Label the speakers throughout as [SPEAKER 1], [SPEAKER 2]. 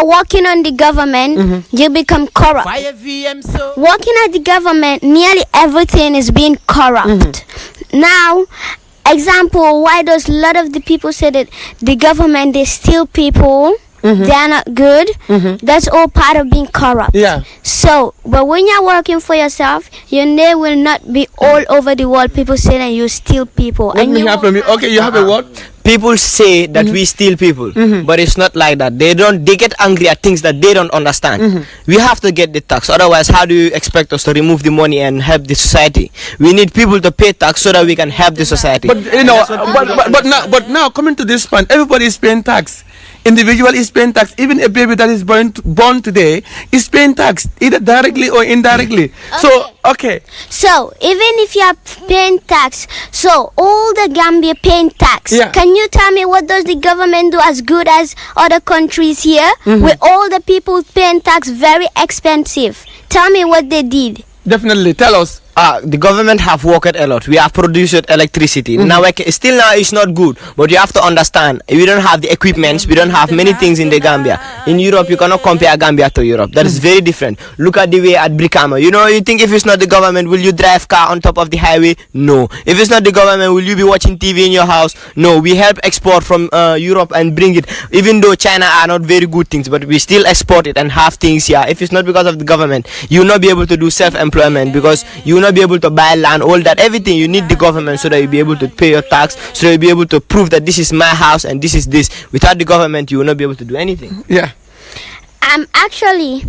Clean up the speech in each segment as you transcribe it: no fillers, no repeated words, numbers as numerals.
[SPEAKER 1] working on the government, you become corrupt. Working at the government, nearly everything is being corrupt. Now, example, why does a lot of the people say that the government, they steal people? They are not good. That's all part of being corrupt.
[SPEAKER 2] Yeah.
[SPEAKER 1] So, but when you're working for yourself, your name will not be all over the world. People say that you steal people.
[SPEAKER 2] Let me help me. Okay, you have a word?
[SPEAKER 3] People say that we steal people, but it's not like that. They get angry at things that they don't understand. We have to get the tax. Otherwise, how do you expect us to remove the money and help the society? We need people to pay tax so that we can help the society.
[SPEAKER 2] But you know, but now coming to this point, everybody is paying tax. Individual is paying tax. Even a baby that is born today is paying tax, either directly or indirectly. So
[SPEAKER 1] even if you are paying tax, so all the Gambia paying tax.
[SPEAKER 2] Yeah.
[SPEAKER 1] Can you tell me what does the government do as good as other countries here, with all the people paying tax very expensive? Tell me what they did.
[SPEAKER 2] Definitely, tell us.
[SPEAKER 3] The government have worked a lot. We have produced electricity. Now it's not good, but you have to understand, we don't have the equipments, we don't have many things in the Gambia. In Europe, you cannot compare Gambia to Europe. That is very different. Look at the way at Brikama. You know, you think if it's not the government, will you drive car on top of the highway? No. If it's not the government, will you be watching TV in your house? No. We help export from Europe and bring it. Even though China are not very good things, but we still export it and have things here. If it's not because of the government, you will not be able to do self-employment, because you will not be able to buy land, all that, everything. You need the government so that you'll be able to pay your tax, so that you'll be able to prove that this is my house and this is this. Without the government, you will not be able to do anything.
[SPEAKER 2] Yeah.
[SPEAKER 1] Actually,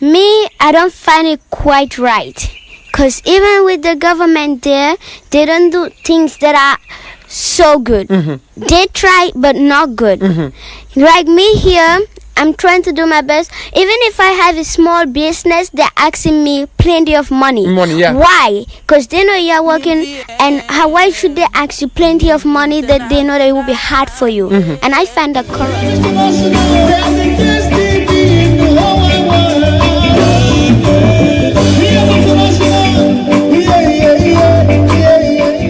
[SPEAKER 1] I don't find it quite right, because even with the government there, they don't do things that are so good. They try, but not good. Like me here, I'm trying to do my best. Even if I have a small business, they're asking me plenty of money.
[SPEAKER 2] Yeah.
[SPEAKER 1] Why? Because they know you're working, and why should they ask you plenty of money that they know that it will be hard for you? And I find that corrupt.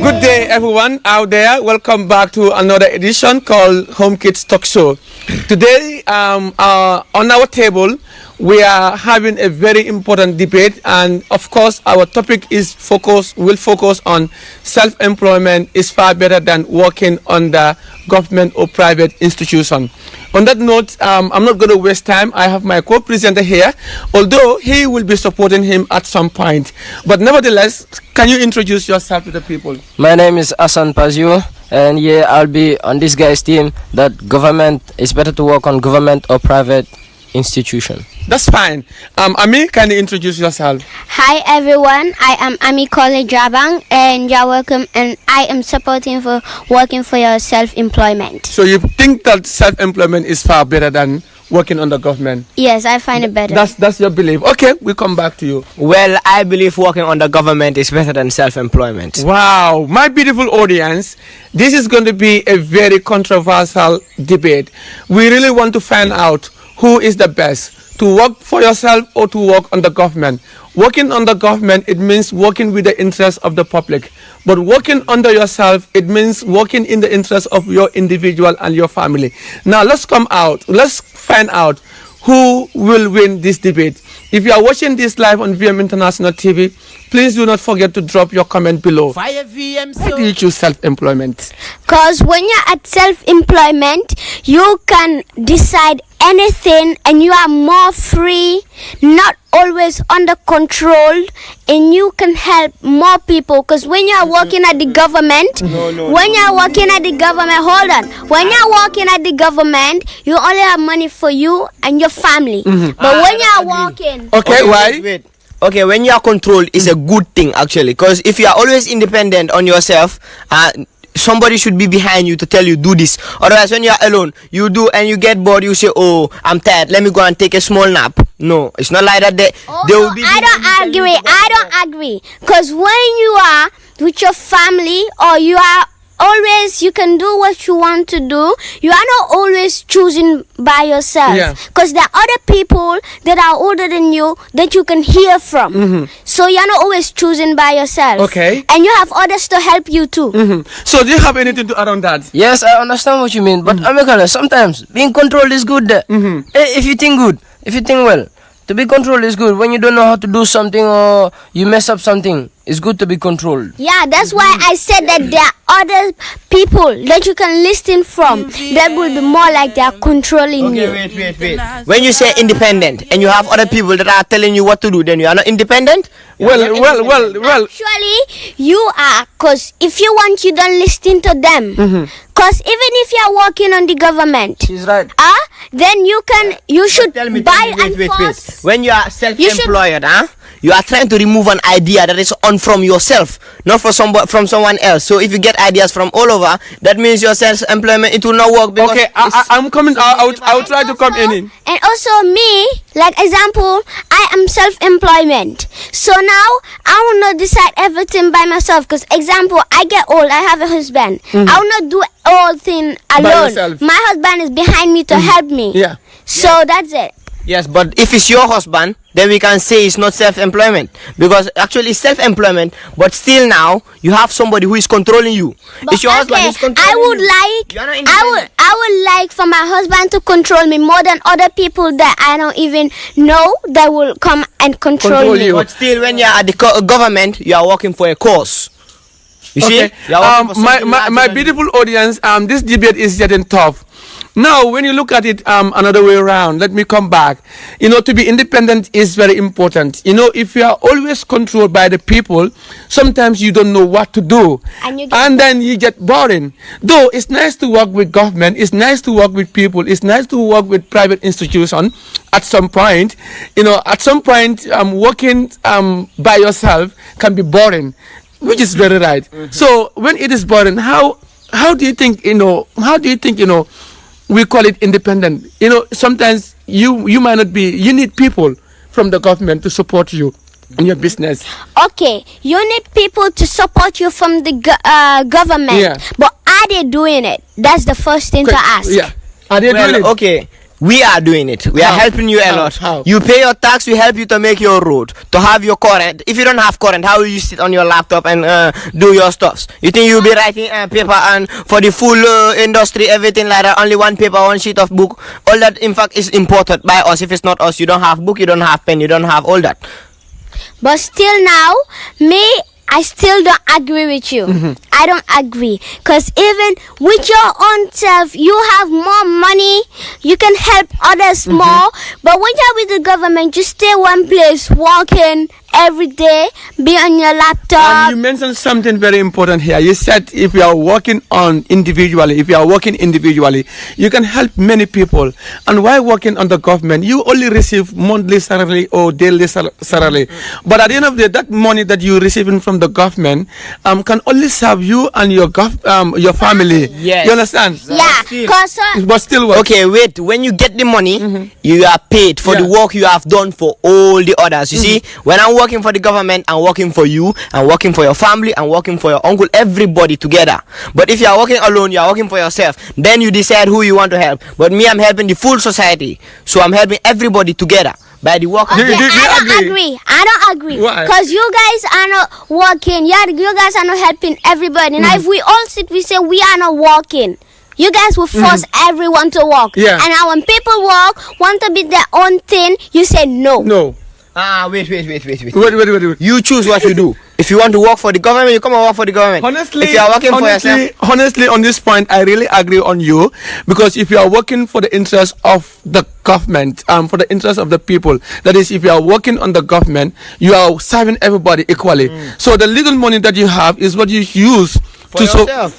[SPEAKER 2] Good day, everyone out there. Welcome back to another edition called Home Kids Talk Show. Today, on our table, we are having a very important debate, and of course, our topic will focus on self-employment is far better than working under government or private institution. On that note, I'm not going to waste time. I have my co-presenter here, although he will be supporting him at some point. But nevertheless, can you introduce yourself to the people?
[SPEAKER 4] My name is Hassan Pazio, and I'll be on this guy's team that government is better to work on government or private institution.
[SPEAKER 2] That's fine. Ami, can you introduce yourself?
[SPEAKER 1] Hi everyone, I am Ami Kole Jabang, and you're welcome, and I am supporting for working for your self-employment.
[SPEAKER 2] So you think that self-employment is far better than working under government?
[SPEAKER 1] Yes, I find it better.
[SPEAKER 2] That's your belief. Okay, we'll come back to you.
[SPEAKER 3] Well, I believe working under government is better than self-employment.
[SPEAKER 2] Wow, my beautiful audience, this is going to be a very controversial debate. We really want to find out who is the best, to work for yourself or to work under government. Working under government, it means working with the interests of the public. But working under yourself, it means working in the interest of your individual and your family. Now, let's find out who will win this debate. If you are watching this live on VM International TV, please do not forget to drop your comment below. Why do you choose self-employment?
[SPEAKER 1] Because when you're at self-employment, you can decide anything, and you are more free, not always under control, and you can help more people. Because when you're working at the government, when you're working at the government, you only have money for you and your family. But when you're working,
[SPEAKER 2] why?
[SPEAKER 3] Wait. Okay, when you are controlled, it's a good thing actually, because if you are always independent on yourself, somebody should be behind you to tell you do this. Otherwise, when you are alone, you do, and you get bored, you say, oh, I'm tired, let me go and take a small nap. No, it's not like that.
[SPEAKER 1] I don't agree. Because when you are with your family, or you are always, you can do what you want to do. You are not always choosing by yourself.
[SPEAKER 2] Yeah.
[SPEAKER 1] Because there are other people that are older than you that you can hear from. So you're not always choosing by yourself.
[SPEAKER 2] Okay.
[SPEAKER 1] And you have others to help you too.
[SPEAKER 2] So do you have anything to add on that?
[SPEAKER 4] Yes, I understand what you mean, but Amikala, sometimes being controlled is good there. If you think good, if you think well, to be controlled is good. When you don't know how to do something or you mess up something, it's good to be controlled.
[SPEAKER 1] Yeah, that's why I said that there are other people that you can listen from that will be more like they are controlling you.
[SPEAKER 3] Wait. When you say independent and you have other people that are telling you what to do, then you are not independent?
[SPEAKER 2] Well.
[SPEAKER 1] Actually, you are, because if you want, you don't listen to them. Because even if you are working on the government,
[SPEAKER 4] She's right.
[SPEAKER 1] then you should buy and
[SPEAKER 3] wait.
[SPEAKER 1] force.
[SPEAKER 3] When you are self-employed, you are trying to remove an idea that is on from yourself, not from someone else. So if you get ideas from all over, that means your self-employment, it will not work. Because
[SPEAKER 2] Okay, I'm coming. I'll try to come in.
[SPEAKER 1] And also me, like example, I am self-employment. So now I will not decide everything by myself. Because example, I get old, I have a husband. I will not do all thing alone.
[SPEAKER 2] yourself.
[SPEAKER 1] My husband is behind me to help me.
[SPEAKER 2] Yeah.
[SPEAKER 1] So that's it.
[SPEAKER 3] Yes, but if it's your husband, then we can say it's not self-employment, because actually it's self-employment, but still now you have somebody who is controlling you.
[SPEAKER 1] But
[SPEAKER 3] It's your husband who's controlling
[SPEAKER 1] I would
[SPEAKER 3] you.
[SPEAKER 1] like,
[SPEAKER 3] You are not independent.
[SPEAKER 1] I would like for my husband to control me more than other people that I don't even know that will come and control me.
[SPEAKER 2] you.
[SPEAKER 3] But still, when you are at the government, you are working for a cause. You see? You are working for something larger
[SPEAKER 2] My
[SPEAKER 3] than
[SPEAKER 2] beautiful audience, this debate is getting tough. Now, when you look at it another way around, let me come back. To be independent is very important. If you are always controlled by the people, sometimes you don't know what to do.
[SPEAKER 1] And
[SPEAKER 2] then you get boring. Though it's nice to work with government, it's nice to work with people, it's nice to work with private institutions at some point. At some point, working by yourself can be boring, which is very right. So when it is boring, how do you think, we call it independent? Sometimes you might not be, you need people from the government to support you in your business.
[SPEAKER 1] Okay, you need people to support you from the government.
[SPEAKER 2] Yeah.
[SPEAKER 1] But are they doing it? That's the first thing to ask.
[SPEAKER 2] Yeah. Are they doing it?
[SPEAKER 3] Okay, we are doing it. We are
[SPEAKER 2] How?
[SPEAKER 3] helping you a
[SPEAKER 2] How?
[SPEAKER 3] lot.
[SPEAKER 2] How?
[SPEAKER 3] You pay your tax, we help you to make your road, to have your current. If you don't have current, how will you sit on your laptop and do your stuffs? You think you'll be writing paper and for the full industry, everything like that, only one paper, one sheet of book? All that, in fact, is imported by us. If it's not us, you don't have book, you don't have pen, you don't have all that.
[SPEAKER 1] But still now, I still don't agree with you. I don't agree. Because even with your own self, you have more money. You can help others more. But when you're with the government, you stay one place, working every day, be on your laptop.
[SPEAKER 2] You mentioned something very important here. You said if you are working individually, you can help many people. And while working on the government, you only receive monthly salary or daily salary. But at the end of the day, that money that you're receiving from the government can only serve you and your family.
[SPEAKER 3] Yes.
[SPEAKER 2] You understand?
[SPEAKER 1] Yeah, because
[SPEAKER 2] But still work.
[SPEAKER 3] Okay, wait. When you get the money, you are paid for the work you have done for all the others. You see, when I'm working for the government, I'm working for you, I'm working for your family, I'm working for your uncle, everybody together. But if you are working alone, you are working for yourself. Then you decide who you want to help. But me, I'm helping the full society. So I'm helping everybody together by the work.
[SPEAKER 2] Do you
[SPEAKER 1] I don't
[SPEAKER 2] agree?
[SPEAKER 1] agree. I don't agree.
[SPEAKER 2] Why?
[SPEAKER 1] Because you guys are not working. You guys are not helping everybody. Now, if we all sit, we say we are not working. You guys will force everyone to work.
[SPEAKER 2] Yeah.
[SPEAKER 1] And now when people work, want to be their own thing, you say no.
[SPEAKER 2] No.
[SPEAKER 3] Wait.
[SPEAKER 2] Wait.
[SPEAKER 3] You choose what you do. If you want to work for the government, you come and work for the government.
[SPEAKER 2] Honestly,
[SPEAKER 3] if you are working for yourself,
[SPEAKER 2] honestly, on this point, I really agree on you, because if you are working for the interest of the government, for the interest of the people, that is, if you are working on the government, you are serving everybody equally. So the little money that you have is what you use for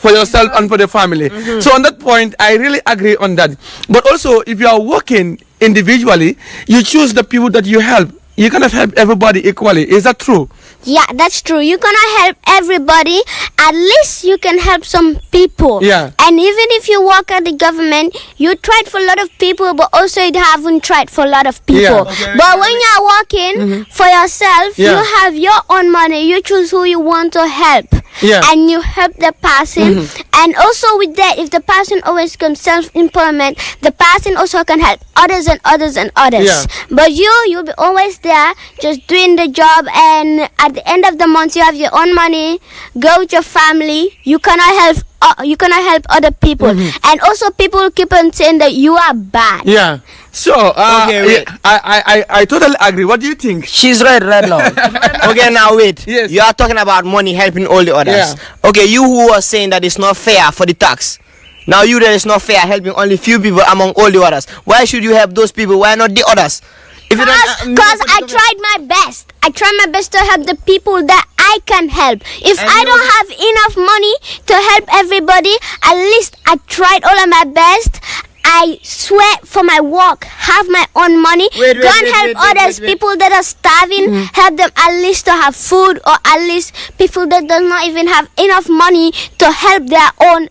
[SPEAKER 2] yourself and for the family. So on that point, I really agree on that. But also, if you are working individually, you choose the people that you help. You cannot help everybody equally. Is that true?
[SPEAKER 1] Yeah, that's true. You cannot help everybody. At least you can help some people.
[SPEAKER 2] Yeah.
[SPEAKER 1] And even if you work at the government, you tried for a lot of people, but also you haven't tried for a lot of people.
[SPEAKER 2] Yeah.
[SPEAKER 3] Okay.
[SPEAKER 1] But when you're working for yourself,
[SPEAKER 2] Yeah.
[SPEAKER 1] you have your own money. You choose who you want to help.
[SPEAKER 2] Yeah.
[SPEAKER 1] and you help the person. And also with that, if the person always comes self-employment, the person also can help others and others and others.
[SPEAKER 2] Yeah.
[SPEAKER 1] But you'll be always there just doing the job, and at the end of the month you have your own money, go with your family. You cannot help other people. And also people keep on saying that you are bad.
[SPEAKER 2] Yeah. So,
[SPEAKER 3] Okay, wait.
[SPEAKER 2] I totally agree. What do you think?
[SPEAKER 4] She's right now.
[SPEAKER 3] Okay, now wait.
[SPEAKER 2] Yes.
[SPEAKER 3] You are talking about money helping all the others.
[SPEAKER 2] Yeah.
[SPEAKER 3] Okay, you who are saying that it's not fair for the tax. Now you that it's not fair helping only few people among all the others. Why should you help those people? Why not the others? If you don't,
[SPEAKER 1] Because I tried my best. I tried my best to help the people that I can help. If
[SPEAKER 3] And
[SPEAKER 1] I
[SPEAKER 3] you-
[SPEAKER 1] don't have enough money to help everybody, at least I tried all of my best. I sweat for my work, have my own money,
[SPEAKER 3] Wait,
[SPEAKER 1] go and help others,
[SPEAKER 3] wait.
[SPEAKER 1] people that are starving, help them at least to have food, or at least people that do not even have enough money to help their own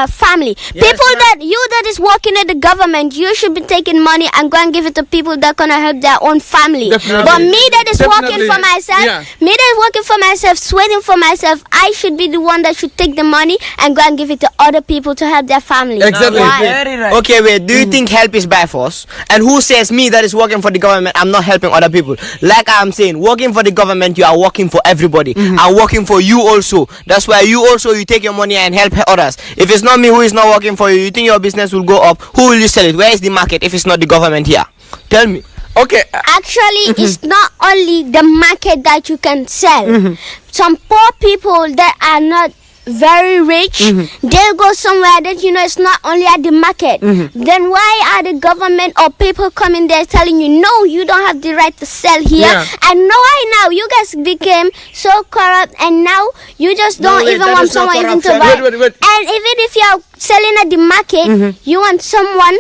[SPEAKER 1] family. People that is working at the government, you should be taking money and go and give it to people that gonna help their own family.
[SPEAKER 2] Definitely.
[SPEAKER 1] But me that is working
[SPEAKER 2] Definitely.
[SPEAKER 1] for myself,
[SPEAKER 2] Yeah.
[SPEAKER 1] me that is working for myself, sweating for myself, I should be the one that should take the money and go and give it to other people to help their family.
[SPEAKER 2] Exactly.
[SPEAKER 1] Why?
[SPEAKER 4] Very right.
[SPEAKER 3] okay, wait. Do you think help is by force? And who says me that is working for the government, I'm not helping other people? Like I'm saying, working for the government, you are working for everybody. I'm working for you also. That's why you take your money and help others. If it's not me who is not working for you, you think your business will go up? Who will you sell it? Where is the market if it's not the government here? Tell me.
[SPEAKER 2] Okay.
[SPEAKER 1] Actually, it's not only the market that you can sell. Some poor people that are not very rich, they'll go somewhere that it's not only at the market. Then why are the government or people coming there telling you, no, you don't have the right to sell here?
[SPEAKER 2] Yeah.
[SPEAKER 1] And no, why now? You guys became so corrupt, and now you just don't
[SPEAKER 3] wait,
[SPEAKER 1] even
[SPEAKER 3] that
[SPEAKER 1] want
[SPEAKER 3] is not
[SPEAKER 1] someone even to
[SPEAKER 3] corruption.
[SPEAKER 1] buy.
[SPEAKER 2] Wait.
[SPEAKER 1] And even if you're selling at the market, you want someone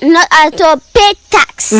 [SPEAKER 1] not to pay tax.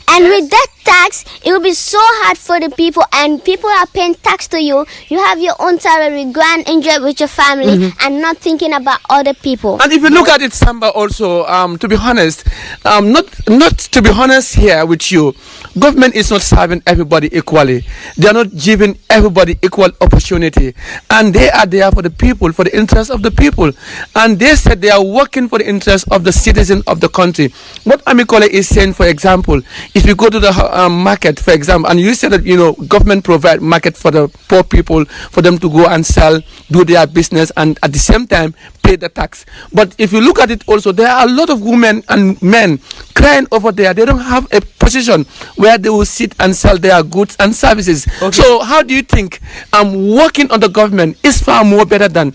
[SPEAKER 1] And with that tax, it will be so hard for the people, and people are paying tax to you. You have your own salary, go and enjoy it with your family, and not thinking about other people.
[SPEAKER 2] And if you look at it, Samba, also, to be honest, not to be honest here with you, government is not serving everybody equally. They are not giving everybody equal opportunity. And they are there for the people, for the interest of the people. And they said they are working for the interest of the citizen of the country. What Amikole is saying, for example, if you go to the market, for example, and you said that, government provide market for the poor people, for them to go and sell, do their business, and at the same time, pay the tax. But if you look at it also, there are a lot of women and men crying over there. They don't have a position where they will sit and sell their goods and services.
[SPEAKER 3] Okay.
[SPEAKER 2] So how do you think working on the government is far more better than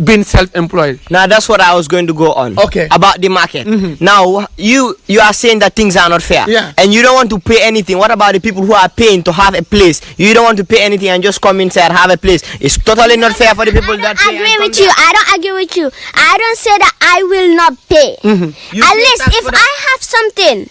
[SPEAKER 2] being self-employed?
[SPEAKER 3] Now that's what I was going to go on.
[SPEAKER 2] Okay.
[SPEAKER 3] About the market. Now you are saying that things are not fair.
[SPEAKER 2] Yeah.
[SPEAKER 3] And you don't want to pay anything. What about the people who are paying to have a place? You don't want to pay anything and just come inside have a place. It's totally not fair for the people that pay.
[SPEAKER 1] I don't agree with you. I don't say that I will not pay.
[SPEAKER 3] You
[SPEAKER 1] At
[SPEAKER 3] pay
[SPEAKER 1] least
[SPEAKER 3] tax
[SPEAKER 1] if
[SPEAKER 3] for that.
[SPEAKER 1] I have something,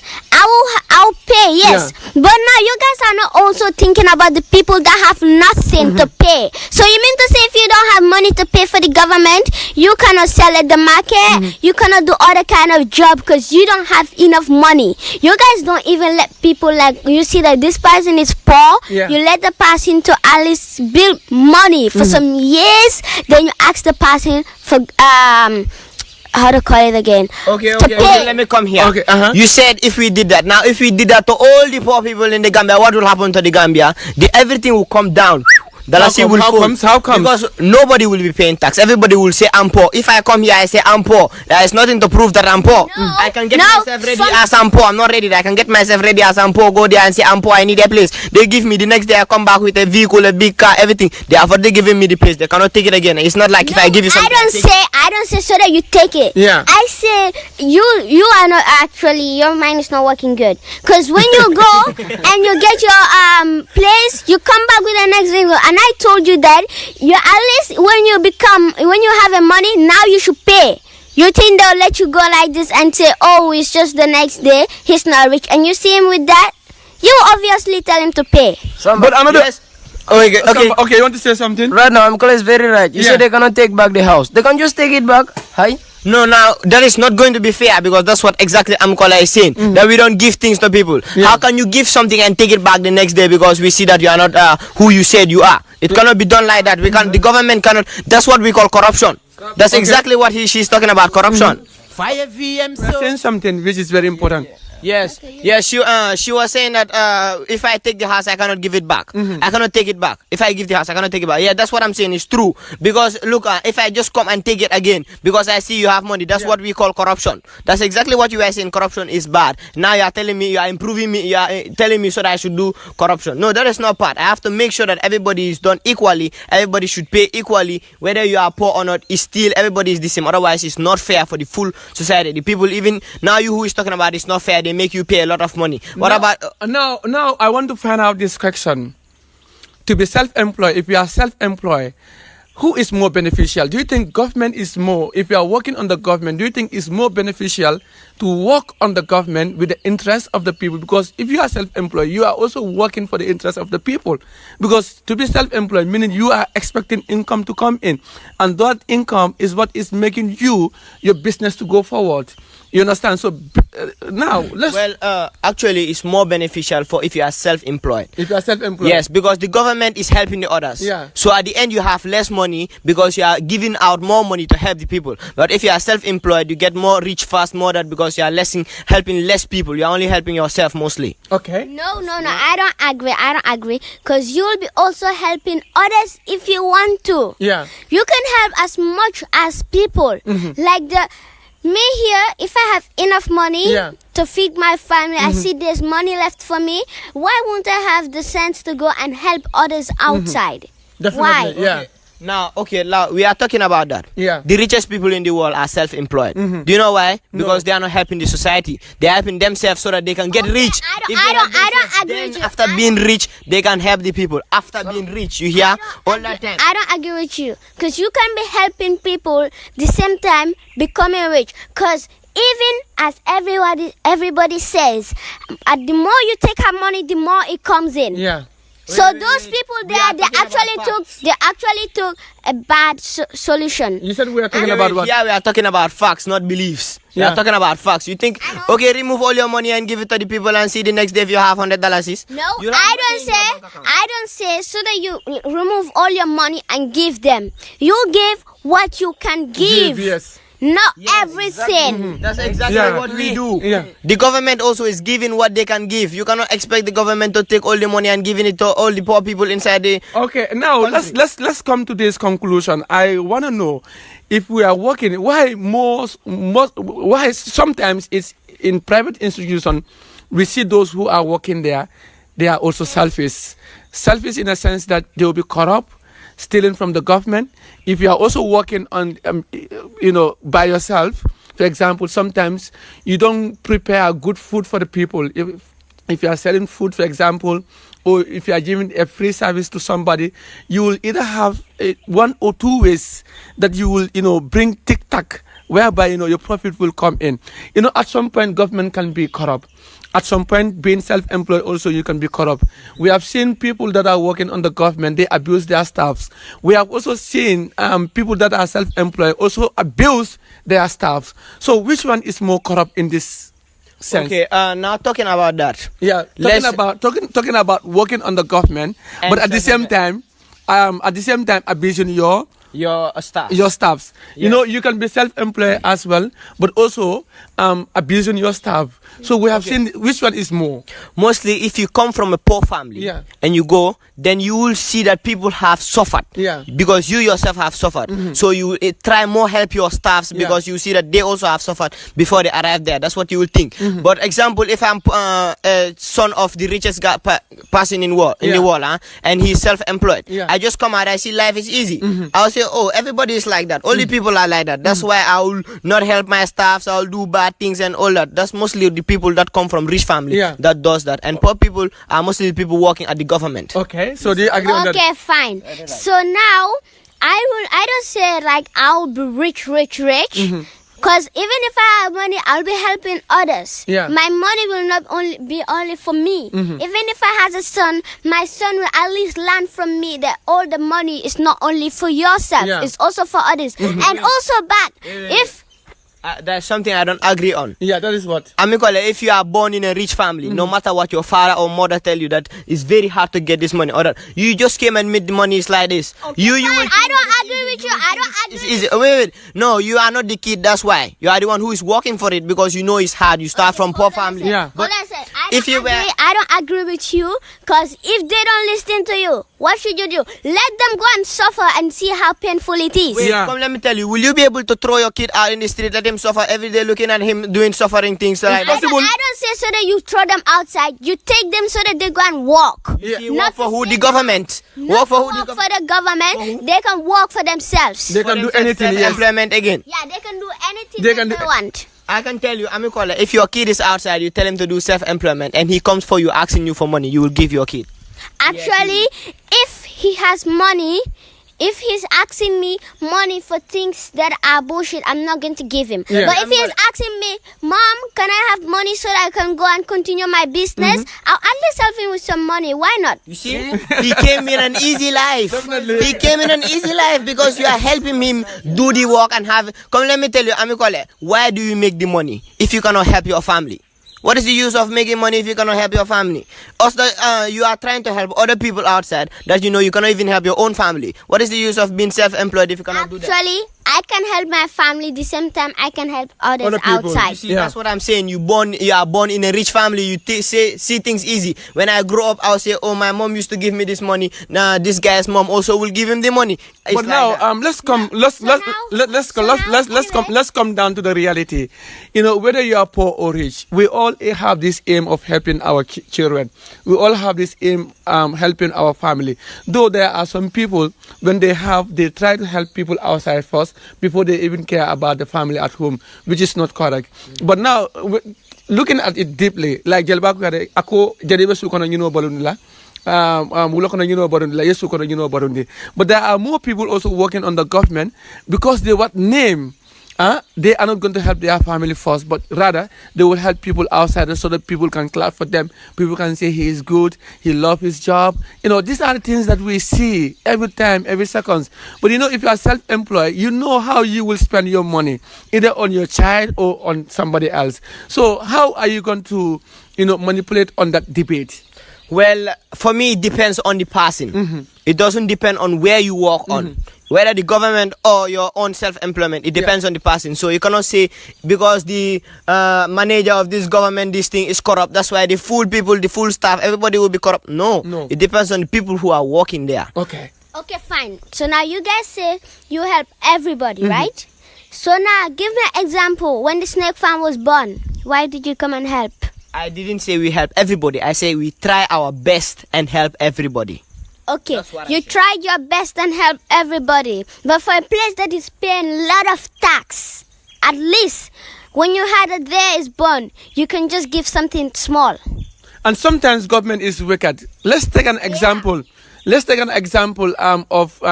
[SPEAKER 1] I'll pay, yes.
[SPEAKER 2] Yeah.
[SPEAKER 1] But now you guys are not also thinking about the people that have nothing to pay. So you mean to say if you don't have money to pay for the government, you cannot sell at the market, you cannot do other kind of job because you don't have enough money. You guys don't even let people, like, you see that this person is poor,
[SPEAKER 2] Yeah.
[SPEAKER 1] you let the person to at least build money for some years, then you ask the person for how to call it again.
[SPEAKER 3] Okay,
[SPEAKER 1] To pay.
[SPEAKER 3] let me come here.
[SPEAKER 2] Okay,
[SPEAKER 3] You said if we did that. Now, if we did that to all the poor people in the Gambia, what will happen to the Gambia? Everything will come down. The Lassie will
[SPEAKER 2] How
[SPEAKER 3] fall.
[SPEAKER 2] comes? How comes?
[SPEAKER 3] Because nobody will be paying tax. Everybody will say I'm poor. If I come here, I say I'm poor. There is nothing to prove that I'm poor.
[SPEAKER 1] No.
[SPEAKER 3] I can get
[SPEAKER 1] No.
[SPEAKER 3] myself ready as I'm poor. I'm not ready. I can get myself ready as I'm poor. Go there and say I'm poor. I need a place. They give me the next day. I come back with a vehicle, a big car, everything. They have already given me the place. They cannot take it again. It's not like if I give you something.
[SPEAKER 1] I don't say so that you take it.
[SPEAKER 2] Yeah.
[SPEAKER 1] I say you are not actually, your mind is not working good. Because when you go and you get your place, you come back with the next vehicle. And I told you that you at least when you have a money, now you should pay. You think they'll let you go like this and say, oh, it's just the next day, he's not rich, and you see him with that, you obviously tell him to pay.
[SPEAKER 2] But another.
[SPEAKER 3] Yes. Okay.
[SPEAKER 2] Samba, okay, you want to say something?
[SPEAKER 4] Right now, Amkala is very right. You
[SPEAKER 2] Yeah.
[SPEAKER 4] say they cannot take back the house. They can just take it back. Hi.
[SPEAKER 3] No, now that is not going to be fair because that's what exactly Amkola is saying. That we don't give things to people. How can you give something and take it back the next day because we see that you are not who you said you are? It cannot be done like that. We can. The government cannot. That's what we call corruption. That's exactly what she's talking about. Corruption.
[SPEAKER 5] 5 p.m.
[SPEAKER 2] You're saying something which is very important.
[SPEAKER 3] Yes, yes. She was saying that if I take the house, I cannot give it back. I cannot take it back. If I give the house, I cannot take it back. Yeah, that's what I'm saying. It's true because look, if I just come and take it again because I see you have money, that's what we call corruption. That's exactly what you are saying. Corruption is bad. Now you are telling me, you are improving me, you are telling me so that I should do corruption. No, that is not part. I have to make sure that everybody is done equally. Everybody should pay equally, whether you are poor or not. It's still everybody is the same. Otherwise, it's not fair for the full society. The people, even now, you who is talking about it's not fair. They make you pay a lot of money. What about
[SPEAKER 2] now I want to find out this question. To be self-employed, if you are self-employed, who is more beneficial? Do you think government is more, if you are working on the government, do you think it's more beneficial to work on the government with the interest of the people? Because if you are self-employed, you are also working for the interest of the people. Because to be self-employed, meaning you are expecting income to come in. And that income is what is making your business to go forward. You understand? So now let's.
[SPEAKER 3] Well, actually, it's more beneficial for if you are self-employed.
[SPEAKER 2] If you are self-employed.
[SPEAKER 3] Yes, because the government is helping the others.
[SPEAKER 2] Yeah.
[SPEAKER 3] So at the end, you have less money because you are giving out more money to help the people. But if you are self-employed, you get more rich fast, more that because you are helping less people. You are only helping yourself mostly.
[SPEAKER 2] Okay.
[SPEAKER 1] No, I don't agree. Because you'll be also helping others if you want to.
[SPEAKER 2] Yeah.
[SPEAKER 1] You can help as much as people. Like me here, if I have enough money to feed my family, I see there's money left for me. Why won't I have the sense to go and help others outside?
[SPEAKER 2] Definitely.
[SPEAKER 1] Why?
[SPEAKER 2] Yeah.
[SPEAKER 3] Now, we are talking about that.
[SPEAKER 2] Yeah.
[SPEAKER 3] The richest people in the world are self-employed. Do you know why? Because they are not helping the society. They are helping themselves so that they can get rich.
[SPEAKER 1] I don't agree
[SPEAKER 3] Then
[SPEAKER 1] with you.
[SPEAKER 3] after being rich, they can help the people. After being rich, you hear? All that time.
[SPEAKER 1] I don't agree with you. Because you can be helping people the same time becoming rich. Because even as everybody says, the more you take her money, the more it comes in.
[SPEAKER 2] Yeah.
[SPEAKER 1] So those people there, they actually took a bad solution.
[SPEAKER 2] You said we are talking about what?
[SPEAKER 3] Yeah, we are talking about facts, not beliefs. We
[SPEAKER 2] Yeah.
[SPEAKER 3] are talking about facts. You think, okay, remove all your money and give it to the people and see the next day if you have $100 is?
[SPEAKER 1] No,
[SPEAKER 3] You have
[SPEAKER 1] I
[SPEAKER 3] nothing in your bank account.
[SPEAKER 1] don't say so that you remove all your money and give them. You give what you can give.
[SPEAKER 2] Yes.
[SPEAKER 1] Not everything.
[SPEAKER 3] That's exactly
[SPEAKER 2] Yeah.
[SPEAKER 3] what we do.
[SPEAKER 2] Yeah.
[SPEAKER 3] The government also is giving what they can give. You cannot expect the government to take all the money and giving it to all the poor people inside the.
[SPEAKER 2] Okay, now let's come to this conclusion. I want to know if we are working. Why why sometimes it's in private institution we see those who are working there, they are also selfish. Selfish in a sense that they will be corrupt, stealing from the government. If you are also working on, by yourself, for example, sometimes you don't prepare good food for the people. If you are selling food, for example, or if you are giving a free service to somebody, you will either have one or two ways that you will, bring tic-tac, whereby, your profit will come in. At some point, government can be corrupt. At some point, being self-employed also, you can be corrupt. We have seen people that are working on the government, they abuse their staffs. We have also seen people that are self-employed also abuse their staffs. So which one is more corrupt in this sense?
[SPEAKER 3] Okay, now talking about that.
[SPEAKER 2] Yeah, talking about working on the government,
[SPEAKER 3] And
[SPEAKER 2] but at the same time, abusing your
[SPEAKER 3] staff.
[SPEAKER 2] your staffs.
[SPEAKER 3] Yes.
[SPEAKER 2] You can be self-employed as well, but also abusing your staff. So we have seen which one is more.
[SPEAKER 3] Mostly, if you come from a poor family and you go, then you will see that people have suffered.
[SPEAKER 2] Yeah.
[SPEAKER 3] Because you yourself have suffered. So you try more help your staffs because you see that they also have suffered before they arrive there. That's what you will think. But example, if I'm a son of the richest person in the world, and he's self-employed, I just come out, I see life is easy. I'll say, oh, everybody is like that. Only people are like that. That's why I will not help my staffs. I'll do bad things and all that. That's mostly the people that come from rich family that does that. And poor people are mostly the people working at the government.
[SPEAKER 2] Okay, so do you agree on that?
[SPEAKER 1] Okay, fine. So now I don't say like I'll be rich. Because even if I have money, I'll be helping others.
[SPEAKER 2] Yeah.
[SPEAKER 1] My money will not only for me. Even if I have a son, my son will at least learn from me that all the money is not only for yourself, it's also for others. And also back, if
[SPEAKER 3] That's something I don't agree on.
[SPEAKER 2] Yeah, that is what.
[SPEAKER 3] Amikole, if you are born in a rich family, no matter what your father or mother tell you, that it's very hard to get this money, or that you just came and made the money is like this.
[SPEAKER 1] Okay,
[SPEAKER 3] You
[SPEAKER 1] fine.
[SPEAKER 3] will.
[SPEAKER 1] I don't agree with you. I don't
[SPEAKER 3] It's
[SPEAKER 1] agree.
[SPEAKER 3] easy. Wait. No, you are not the kid. That's why you are the one who is working for it, because you know it's hard. You start from poor family.
[SPEAKER 2] Yeah.
[SPEAKER 1] But I said,
[SPEAKER 3] if you were-
[SPEAKER 1] I don't agree with you, because if they don't listen to you, what should you do? Let them go and suffer and see how painful it is.
[SPEAKER 3] Wait,
[SPEAKER 2] Yeah.
[SPEAKER 3] come, let me tell you. Will you be able to throw your kid out in the street, let him suffer every day, looking at him doing suffering things like that?
[SPEAKER 1] I don't say so that you throw them outside. You take them so that they go and walk.
[SPEAKER 3] You
[SPEAKER 1] Not
[SPEAKER 3] work for
[SPEAKER 1] to
[SPEAKER 3] who?
[SPEAKER 1] say
[SPEAKER 3] The
[SPEAKER 1] that-
[SPEAKER 3] government.
[SPEAKER 1] Not
[SPEAKER 3] Work for
[SPEAKER 1] to
[SPEAKER 3] who?
[SPEAKER 1] work for the government. They can work for themselves.
[SPEAKER 2] They can do anything. Yes.
[SPEAKER 3] Employment again.
[SPEAKER 1] Yeah, they can do anything
[SPEAKER 2] They
[SPEAKER 1] that
[SPEAKER 2] can
[SPEAKER 1] they
[SPEAKER 2] do-
[SPEAKER 1] want.
[SPEAKER 3] I can tell you, Amikola, if your kid is outside, you tell him to do self-employment, and he comes for you asking you for money, you will give your kid.
[SPEAKER 1] Actually, if he has money, if he's asking me money for things that are bullshit, I'm not going to give him.
[SPEAKER 2] Yeah.
[SPEAKER 1] But if he's asking me, Mom, can I have money so that I can go and continue my business? I'll at least help him with some money. Why not?
[SPEAKER 3] You see? He came in an easy life.
[SPEAKER 2] Definitely.
[SPEAKER 3] He came in an easy life because you are helping him do the work and have. Come, let me tell you, Amikole, why do you make the money if you cannot help your family? What is the use of making money if you cannot help your family? Also, you are trying to help other people outside that you know you cannot even help your own family. What is the use of being self-employed if you cannot do that?
[SPEAKER 1] Actually, I can help my family the same time I can help others
[SPEAKER 2] Other people.
[SPEAKER 1] outside.
[SPEAKER 3] You see,
[SPEAKER 2] Yeah.
[SPEAKER 3] that's what I'm saying. You are born in a rich family. You see things easy. When I grow up, I'll say, "Oh, my mom used to give me this money. Now this guy's mom also will give him the money." It's
[SPEAKER 2] But
[SPEAKER 3] like
[SPEAKER 2] now,
[SPEAKER 3] that.
[SPEAKER 2] let's come. Let's come down to the reality. You know, whether you are poor or rich, we all have this aim of helping our children. We all have this aim helping our family. Though there are some people when they try to help people outside first before they even care about the family at home, which is not correct. But now, looking at it deeply, like Jelbaku had ako jadiba sukono nyuno balunila. But there are more people also working on the government because they what name. They are not going to help their family first, but rather they will help people outside so that people can clap for them. People can say he is good, he loves his job. You know, these are the things that we see every time, every second. But you know, if you are self-employed, you know how you will spend your money, either on your child or on somebody else. So how are you going to, manipulate on that debate?
[SPEAKER 3] Well, for me, it depends on the person. It doesn't depend on where you work on. Whether the government or your own self-employment, it depends on the person. So you cannot say because the manager of this government, this thing is corrupt, that's why the full people, the full staff, everybody will be corrupt. No. It depends on the people who are working there.
[SPEAKER 2] Okay.
[SPEAKER 1] Okay, fine. So now you guys say you help everybody, right? So now give me an example. When the snake farm was born, why did you come and help?
[SPEAKER 3] I didn't say we help everybody. I say we try our best and help everybody.
[SPEAKER 1] Okay,
[SPEAKER 3] That's what I
[SPEAKER 1] you
[SPEAKER 3] said.
[SPEAKER 1] tried your best and helped everybody. But for a place that is paying a lot of tax, at least when you had it there is born, you can just give something small.
[SPEAKER 2] And sometimes government is wicked. Let's take an example. Let's take an example of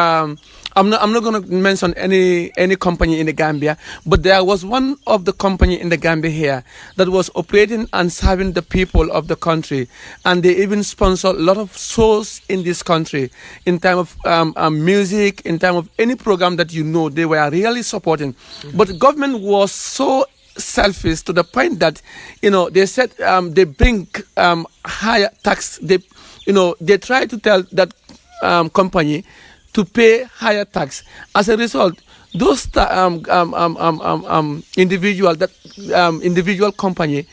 [SPEAKER 2] I'm not going to mention any company in the Gambia, but there was one of the company in the Gambia here that was operating and serving the people of the country, and they even sponsor a lot of shows in this country in terms of music, in terms of any program that they were really supporting. But the government was so selfish to the point that they said they bring higher tax. They try to tell that company to pay higher tax. As a result, those individual company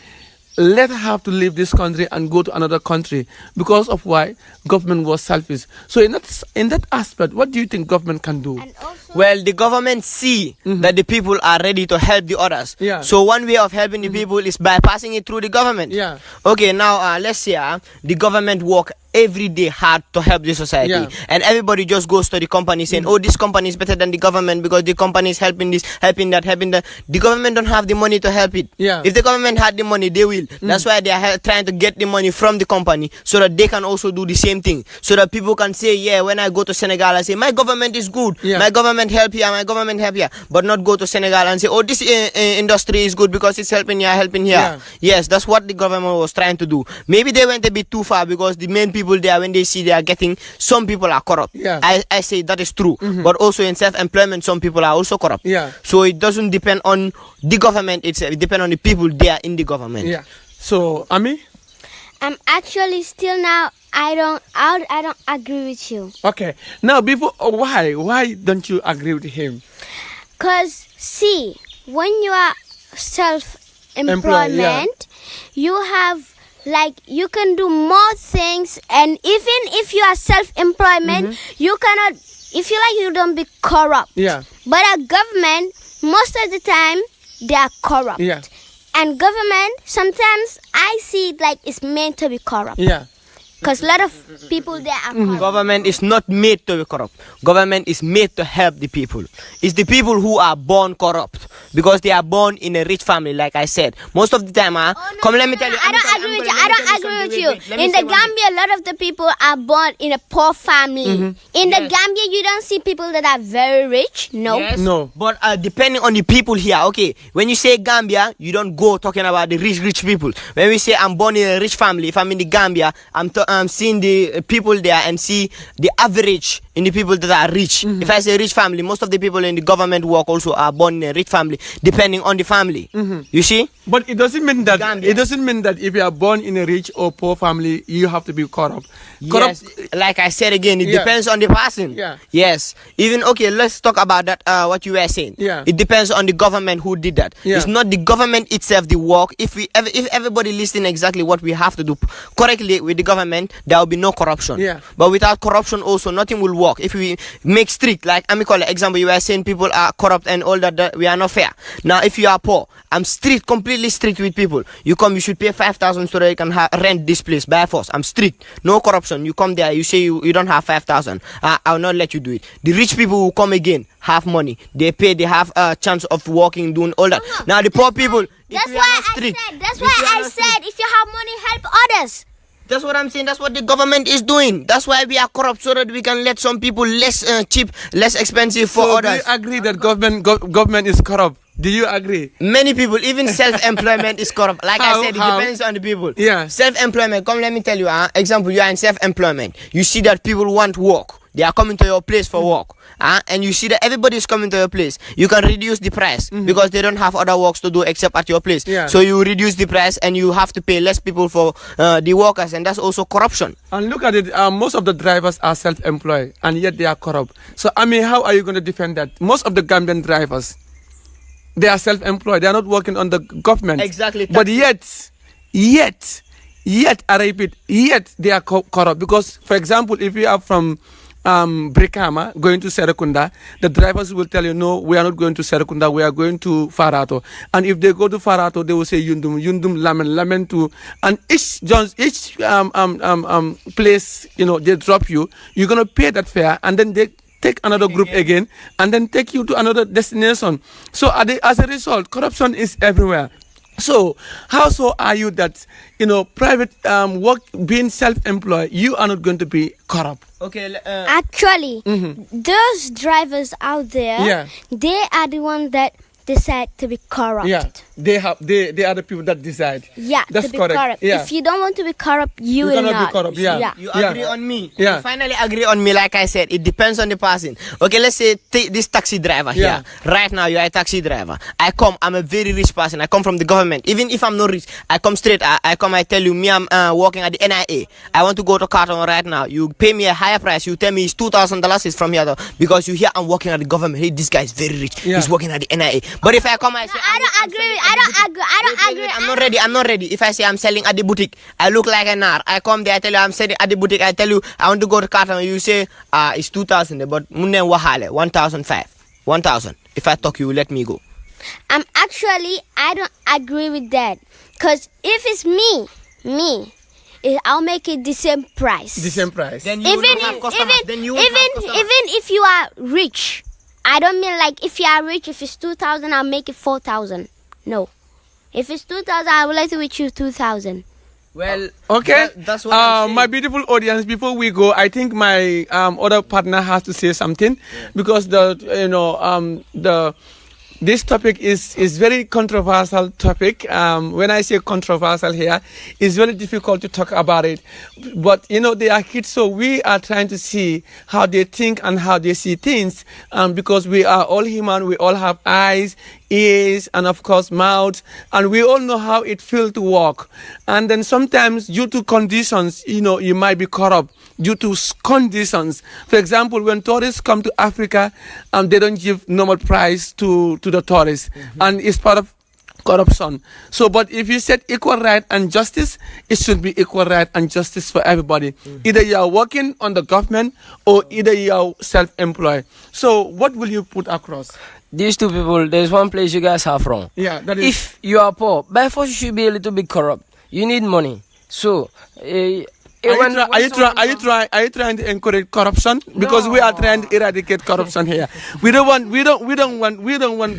[SPEAKER 2] later have to leave this country and go to another country because of why government was selfish. So in that aspect, what do you think government can do?
[SPEAKER 1] And also,
[SPEAKER 3] Well, the government see that the people are ready to help the others.
[SPEAKER 2] Yeah.
[SPEAKER 3] So one way of helping the people is by passing it through the government.
[SPEAKER 2] Yeah.
[SPEAKER 3] Okay, now let's say the government work every day hard to help the society,
[SPEAKER 2] Yeah.
[SPEAKER 3] and everybody just goes to the company saying, "Oh, this company is better than the government because the company is helping this, helping that, helping that." The government don't have the money to help it.
[SPEAKER 2] Yeah.
[SPEAKER 3] If the government had the money, they will. That's why they are trying to get the money from the company so that they can also do the same thing. So that people can say, "Yeah, when I go to Senegal, I say my government is good.
[SPEAKER 2] Yeah.
[SPEAKER 3] My government help here. My government help here." But not go to Senegal and say, "Oh, this industry is good because it's helping here, helping here."
[SPEAKER 2] Yeah.
[SPEAKER 3] Yes, that's what the government was trying to do. Maybe they went a bit too far because the main people people there, when they see they are getting, some people are corrupt.
[SPEAKER 2] Yeah.
[SPEAKER 3] I say that is true. But also in self-employment, some people are also corrupt.
[SPEAKER 2] Yeah.
[SPEAKER 3] So it doesn't depend on the government itself. It depends on the people there in the government.
[SPEAKER 2] Yeah. So, Ami?
[SPEAKER 1] Actually still now I don't agree with you.
[SPEAKER 2] Okay. Now, before, why don't you agree with him?
[SPEAKER 1] Cause see, when you are self-employment, you have like you can do more things, and even if you are self-employment, you cannot. If you like, you don't be corrupt.
[SPEAKER 2] Yeah.
[SPEAKER 1] But a government, most of the time, they are corrupt.
[SPEAKER 2] Yeah.
[SPEAKER 1] And government, sometimes I see it like it's meant to be corrupt.
[SPEAKER 2] Yeah.
[SPEAKER 1] Because a lot of people there are corrupt.
[SPEAKER 3] Government is not made to be corrupt. Government is made to help the people. It's the people who are born corrupt because they are born in a rich family, like I said. Most of the time, let me tell you.
[SPEAKER 1] I don't agree with you. I don't agree with you. In the Gambia, a lot of the people are born in a poor family. In the Gambia, you don't see people that are very rich. No.
[SPEAKER 3] Yes,
[SPEAKER 2] No.
[SPEAKER 3] But depending on the people here, okay, when you say Gambia, you don't go talking about the rich people. When we say I'm born in a rich family, if I'm in the Gambia, I'm seeing the people there and see the average in the people that are rich. If I say rich family, most of the people in the government work also are born in a rich family, depending on the family. You see?
[SPEAKER 2] But it doesn't mean that
[SPEAKER 3] Gambia.
[SPEAKER 2] it doesn't mean that if you are born in a rich or poor family, you have to be corrupt.
[SPEAKER 3] Yes, like I said again, it
[SPEAKER 2] Yeah.
[SPEAKER 3] depends on the person.
[SPEAKER 2] Yeah.
[SPEAKER 3] Yes. Even okay, let's talk about that. What you were saying.
[SPEAKER 2] Yeah.
[SPEAKER 3] It depends on the government who did that.
[SPEAKER 2] Yeah.
[SPEAKER 3] It's not the government itself the work. If everybody listen exactly what we have to do correctly with the government, there will be no corruption.
[SPEAKER 2] Yeah.
[SPEAKER 3] But without corruption, also nothing will work. If we make strict, like amicable example, you were saying people are corrupt and all that we are not fair. Now, if you are poor, I'm strict, completely strict with people. You come, you should pay 5,000 so that you can rent this place by force. I'm strict, no corruption. You come there, you say you don't have 5,000. I'll not let you do it. The rich people who come again have money. They pay. They have a chance of working, doing all that. Now the poor people.
[SPEAKER 1] That's why I said if you have money, help others.
[SPEAKER 3] That's what I'm saying. That's what the government is doing. That's why we are corrupt, so that we can let some people less cheap, less expensive for
[SPEAKER 2] So
[SPEAKER 3] others.
[SPEAKER 2] do you agree that government is corrupt? Do you agree?
[SPEAKER 3] Many people, even self-employment is corrupt. Like
[SPEAKER 2] How?
[SPEAKER 3] I said, it depends on the people.
[SPEAKER 2] Yeah.
[SPEAKER 3] Self-employment, come let me tell you, example, you are in self-employment. You see that people want work. They are coming to your place for work. And you see that everybody is coming to your place. You can reduce the price because they don't have other works to do except at your place.
[SPEAKER 2] Yeah.
[SPEAKER 3] So you reduce the price and you have to pay less people for the workers, and that's also corruption.
[SPEAKER 2] And look at it, most of the drivers are self-employed and yet they are corrupt. So, I mean, how are you going to defend that? Most of the Gambian drivers, they are self-employed. They are not working on the government.
[SPEAKER 3] Exactly.
[SPEAKER 2] But yet, I repeat, yet they are corrupt. Because, for example, if you are from Brikama going to Serekunda, the drivers will tell you, no, we are not going to Serekunda, we are going to Farato. And if they go to Farato, they will say Yundum, Lamen too. And each place, they drop you, you're going to pay that fare, and then they take another group again, and then take you to another destination. So as a result, corruption is everywhere. So, how so are you that, private work, being self-employed, you are not going to be corrupt?
[SPEAKER 3] Okay.
[SPEAKER 1] Actually, those drivers out there, they are the ones that decide to be corrupt.
[SPEAKER 2] Yeah, they are the people that decide.
[SPEAKER 1] Yeah,
[SPEAKER 2] that's
[SPEAKER 1] to be
[SPEAKER 2] correct.
[SPEAKER 1] corrupt.
[SPEAKER 2] Yeah.
[SPEAKER 1] If you don't want to be corrupt, you will
[SPEAKER 2] cannot
[SPEAKER 1] not
[SPEAKER 2] be corrupt. Yeah.
[SPEAKER 3] You agree on me.
[SPEAKER 2] Yeah.
[SPEAKER 3] You finally agree on me. Like I said, it depends on the person. Okay, let's say take this taxi driver here. Right now, you are a taxi driver. I'm a very rich person. I come from the government. Even if I'm not rich, I come straight. I tell you, me, I'm working at the NIA. I want to go to Carton right now. You pay me a higher price. You tell me it's $2,000 is from here though, because you hear I'm working at the government. Hey, this guy is very rich.
[SPEAKER 2] Yeah.
[SPEAKER 3] He's working at the NIA. But if I come, I say,
[SPEAKER 1] I don't agree.
[SPEAKER 3] I'm not ready. If I say I'm selling at the boutique, I look like an nar. I come there, I tell you I'm selling at the boutique. I tell you I want to go to Carton. You say it's 2,000, but munne wahale 1,000. If I talk, you let me go.
[SPEAKER 1] Actually, I don't agree with that. Cause if it's me, I'll make it the same price.
[SPEAKER 2] The same price.
[SPEAKER 3] Then you
[SPEAKER 1] Even
[SPEAKER 3] don't have customers. Then you won't have customers.
[SPEAKER 1] even if you are rich, I don't mean like if you are rich, if it's 2,000, I'll make it 4,000. No. If it's 2,000, I would like to reach you 2,000.
[SPEAKER 3] Well,
[SPEAKER 2] okay.
[SPEAKER 3] That's what I'm saying.
[SPEAKER 2] My beautiful audience, before we go, I think my This topic is very controversial topic. When I say controversial here, it's very difficult to talk about it. But they are kids, so we are trying to see how they think and how they see things. Because we are all human, we all have eyes, ears, and of course mouth, and we all know how it feels to walk. And then sometimes due to conditions, you might be corrupt due to conditions. For example, when tourists come to Africa, they don't give normal price to the tourists, and it's part of corruption. So, but if you set equal right and justice, it should be equal right and justice for everybody. Either you are working on the government or either you are self-employed. So, what will you put across?
[SPEAKER 4] These two people, there's one place you guys have wrong.
[SPEAKER 2] Yeah, that is.
[SPEAKER 4] If you are poor, by force you should be a little bit corrupt. You need money. So,
[SPEAKER 2] are you trying to encourage corruption? Because we are trying to eradicate corruption here. We don't want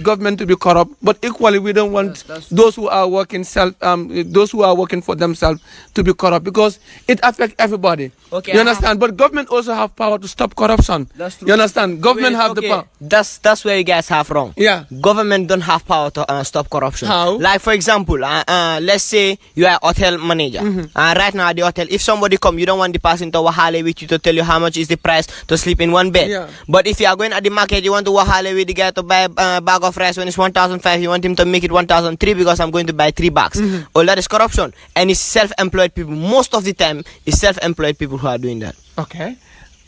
[SPEAKER 2] government to be corrupt, but equally we don't want those who are working for themselves to be corrupt, because it affects everybody.
[SPEAKER 3] Okay,
[SPEAKER 2] you understand? But government also have power to stop corruption.
[SPEAKER 4] That's true.
[SPEAKER 2] You understand? Government have the power.
[SPEAKER 3] That's where you guys have wrong.
[SPEAKER 2] Yeah.
[SPEAKER 3] Government don't have power to stop corruption.
[SPEAKER 2] How?
[SPEAKER 3] Like for example, let's say you are a hotel manager. Right now at the hotel, if somebody come, you don't want the person to wahale with you to tell you how much is the price to sleep in one bed.
[SPEAKER 2] Yeah.
[SPEAKER 3] But if you are going at the market, you want to wahale with the guy to buy a bag of rice when it's 1,500, you want him to make it 1,003 because I'm going to buy 3 bags. All that is corruption. And it's self-employed people. Most of the time, it's self-employed people who are doing that.
[SPEAKER 2] Okay.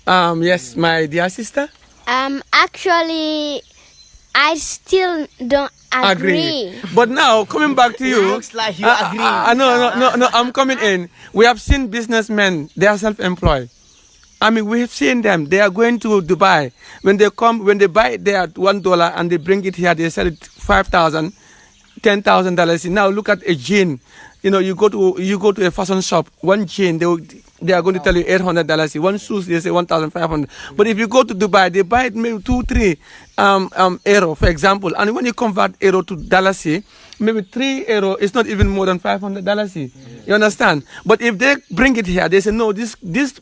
[SPEAKER 2] Yes, my dear sister.
[SPEAKER 1] Actually, I still don't agree.
[SPEAKER 2] But now coming back to you,
[SPEAKER 3] Looks like you agree.
[SPEAKER 2] No. I'm coming in. We have seen businessmen. They are self-employed. I mean, we have seen them. They are going to Dubai. When they buy it there at $1 and they bring it here, they sell it $5,000, $10,000. Now look at a jean. You go to a fashion shop. One jean, they are going to tell you $800. One shoes, they say 1,500. But if you go to Dubai, they buy it maybe 2-3 euro, for example. And when you convert euro to dollars, maybe 3 euro is not even more than $500. You understand? But if they bring it here, they say no, this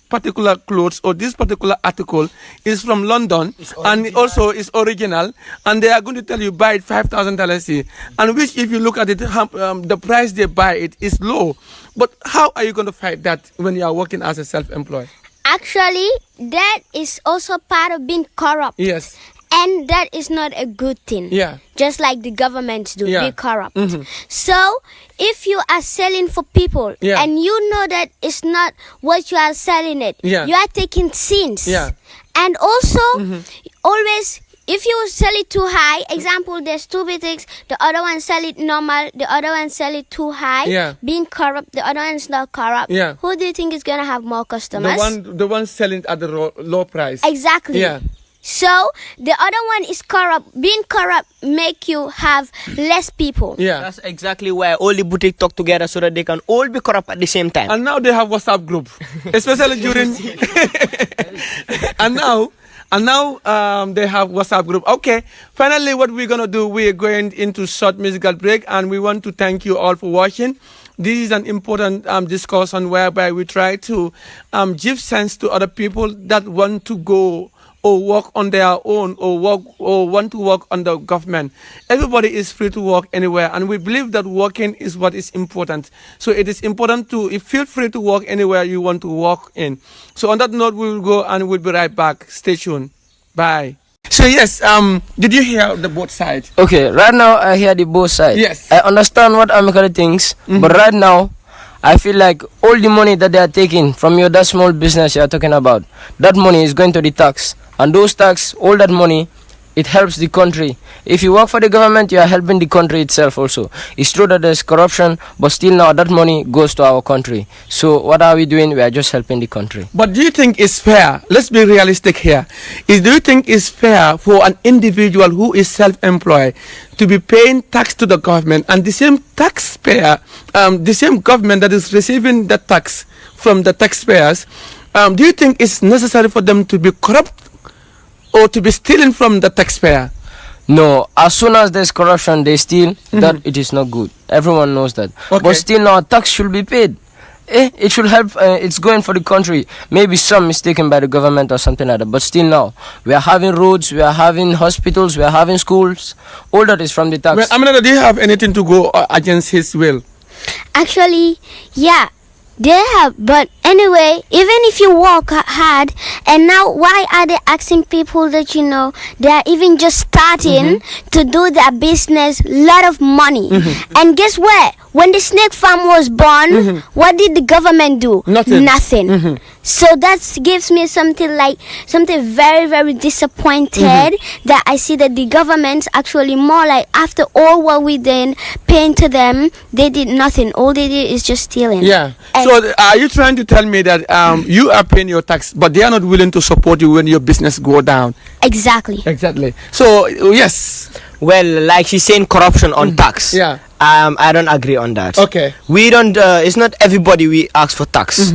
[SPEAKER 2] particular clothes or this particular article is from London and also is original, and they are going to tell you buy it $5,000. And which, if you look at it, the price they buy it is low. But how are you going to fight that when you are working as a self-employed?
[SPEAKER 1] Actually, that is also part of being corrupt.
[SPEAKER 2] Yes.
[SPEAKER 1] And that is not a good thing.
[SPEAKER 2] Yeah.
[SPEAKER 1] Just like the governments do,
[SPEAKER 2] Yeah.
[SPEAKER 1] be corrupt. So, if you are selling for people
[SPEAKER 2] Yeah.
[SPEAKER 1] and you know that it's not what you are selling it,
[SPEAKER 2] Yeah.
[SPEAKER 1] you are taking sins.
[SPEAKER 2] Yeah.
[SPEAKER 1] And also, always, if you sell it too high, example, there's 2 boutiques, the other one sell it normal, the other one sell it too high,
[SPEAKER 2] Yeah.
[SPEAKER 1] being corrupt, the other one is not corrupt.
[SPEAKER 2] Yeah.
[SPEAKER 1] Who do you think is going to have more customers?
[SPEAKER 2] The one selling at the low price.
[SPEAKER 1] Exactly.
[SPEAKER 2] Yeah.
[SPEAKER 1] So the other one is corrupt. Being corrupt make you have less people.
[SPEAKER 2] Yeah.
[SPEAKER 3] That's exactly why all the boutique talk together so that they can all be corrupt at the same time.
[SPEAKER 2] And now they have WhatsApp group, especially during. and now they have WhatsApp group. Okay. Finally, what we're gonna do, we're going into short musical break, and we want to thank you all for watching. This is an important discussion whereby we try to give sense to other people that want to go or work on their own or want to work under government. Everybody is free to work anywhere, and we believe that working is what is important. So it is important to feel free to work anywhere you want to work in. So on that note, we will go and we'll be right back. Stay tuned. Bye. So yes, did you hear the both sides?
[SPEAKER 4] Okay, right now I hear the both sides.
[SPEAKER 2] Yes.
[SPEAKER 4] I understand what Amikali thinks, but right now I feel like all the money that they are taking from that small business you are talking about, that money is going to the tax. And those tax, all that money, it helps the country. If you work for the government, you are helping the country itself also. It's true that there's corruption, but still now that money goes to our country. So what are we doing? We are just helping the country.
[SPEAKER 2] But do you think it's fair? Let's be realistic here. Do you think it's fair for an individual who is self-employed to be paying tax to the government, and the same taxpayer, the same government that is receiving the tax from the taxpayers, do you think it's necessary for them to be corrupt or to be stealing from the taxpayer?
[SPEAKER 4] No, as soon as there's corruption, they steal. That it is not good. Everyone knows that.
[SPEAKER 2] Okay.
[SPEAKER 4] But still now, tax should be paid. it should help. It's going for the country. Maybe some mistaken by the government or something like that. But still now, we are having roads, we are having hospitals, we are having schools. All that is from the tax.
[SPEAKER 2] Well, Aminata, do you have anything to go against his will?
[SPEAKER 1] Actually, yeah, they have. But anyway, even if you work hard, and now why are they asking people that they are even just starting to do their business, lot of money? And guess what? When the snake farm was born, what did the government do? Nothing. So that gives me something very, very disappointed that I see that the government actually more like after all what we did paying to them, they did nothing. All they did is just stealing.
[SPEAKER 2] Yeah.
[SPEAKER 1] And
[SPEAKER 2] So are you trying to tell me that you are paying your tax, but they are not willing to support you when your business go down?
[SPEAKER 1] exactly.
[SPEAKER 2] Exactly. So yes.
[SPEAKER 3] Well, like she's saying corruption on tax.
[SPEAKER 2] Yeah.
[SPEAKER 3] I don't agree on that.
[SPEAKER 2] Okay.
[SPEAKER 3] We don't, it's not everybody we ask for tax.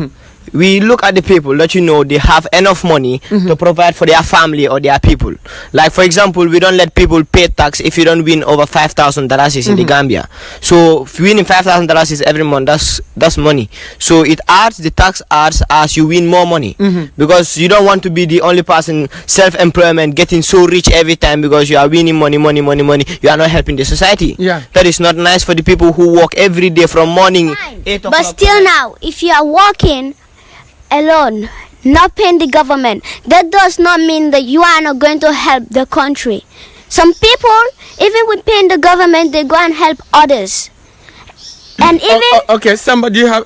[SPEAKER 3] We look at the people that they have enough money to provide for their family or their people. Like for example, we don't let people pay tax if you don't win over $5,000 in the Gambia. So if winning $5,000 every month, that's money. So it adds, the tax adds as you win more money, because you don't want to be the only person self-employment getting so rich every time because you are winning money. You are not helping the society.
[SPEAKER 2] Yeah.
[SPEAKER 3] That is not nice for the people who work every day from morning
[SPEAKER 1] Fine.
[SPEAKER 3] 8 o'clock.
[SPEAKER 1] But still now, if you are working alone, not paying the government, that does not mean that you are not going to help the country. Some people, even with paying the government, they go and help others. And even
[SPEAKER 2] Okay. Somebody, do you have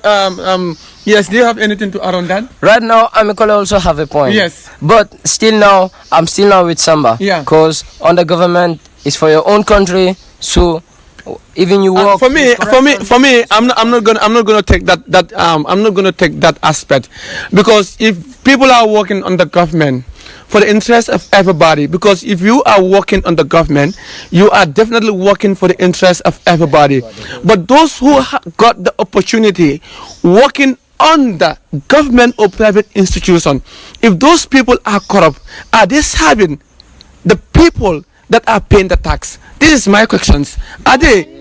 [SPEAKER 2] yes? Do you have anything to add on that?
[SPEAKER 4] Right now, Amikole also have a point.
[SPEAKER 2] Yes.
[SPEAKER 4] But still now, I'm still now with Samba.
[SPEAKER 2] Yeah.
[SPEAKER 4] Because under government is for your own country. So even you work.
[SPEAKER 2] For me, I'm not gonna take that aspect, because if people are working on the government for the interest of everybody, because if you are working on the government, you are definitely working for the interest of everybody. But those who got the opportunity working on the government or private institution, if those people are corrupt, are they serving the people that are paying the tax? This is my questions. Are they?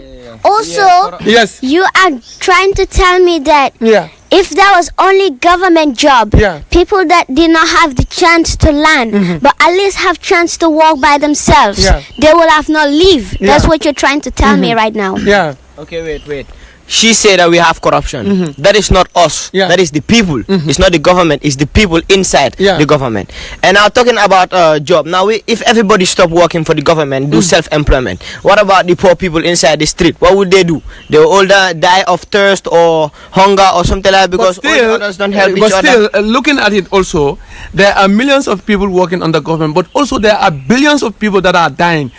[SPEAKER 1] also,
[SPEAKER 2] Yes.
[SPEAKER 1] you are trying to tell me that
[SPEAKER 2] Yeah.
[SPEAKER 1] if there was only government job,
[SPEAKER 2] Yeah.
[SPEAKER 1] people that did not have the chance to learn, but at least have chance to walk by themselves,
[SPEAKER 2] Yeah.
[SPEAKER 1] they will have not leave. That's
[SPEAKER 2] Yeah.
[SPEAKER 1] what you're trying to tell me right now.
[SPEAKER 2] Yeah.
[SPEAKER 3] Okay, wait. She said that we have corruption. That is not us.
[SPEAKER 2] Yeah.
[SPEAKER 3] That is the people. It's not the government. It's the people inside
[SPEAKER 2] Yeah.
[SPEAKER 3] the government. And now talking about job. Now, if everybody stop working for the government, do self-employment, what about the poor people inside the street? What would they do? They will all die of thirst or hunger or something like that, because all the others don't help each
[SPEAKER 2] but
[SPEAKER 3] other.
[SPEAKER 2] still, looking at it also, there are millions of people working on the government, but also there are billions of people that are dying.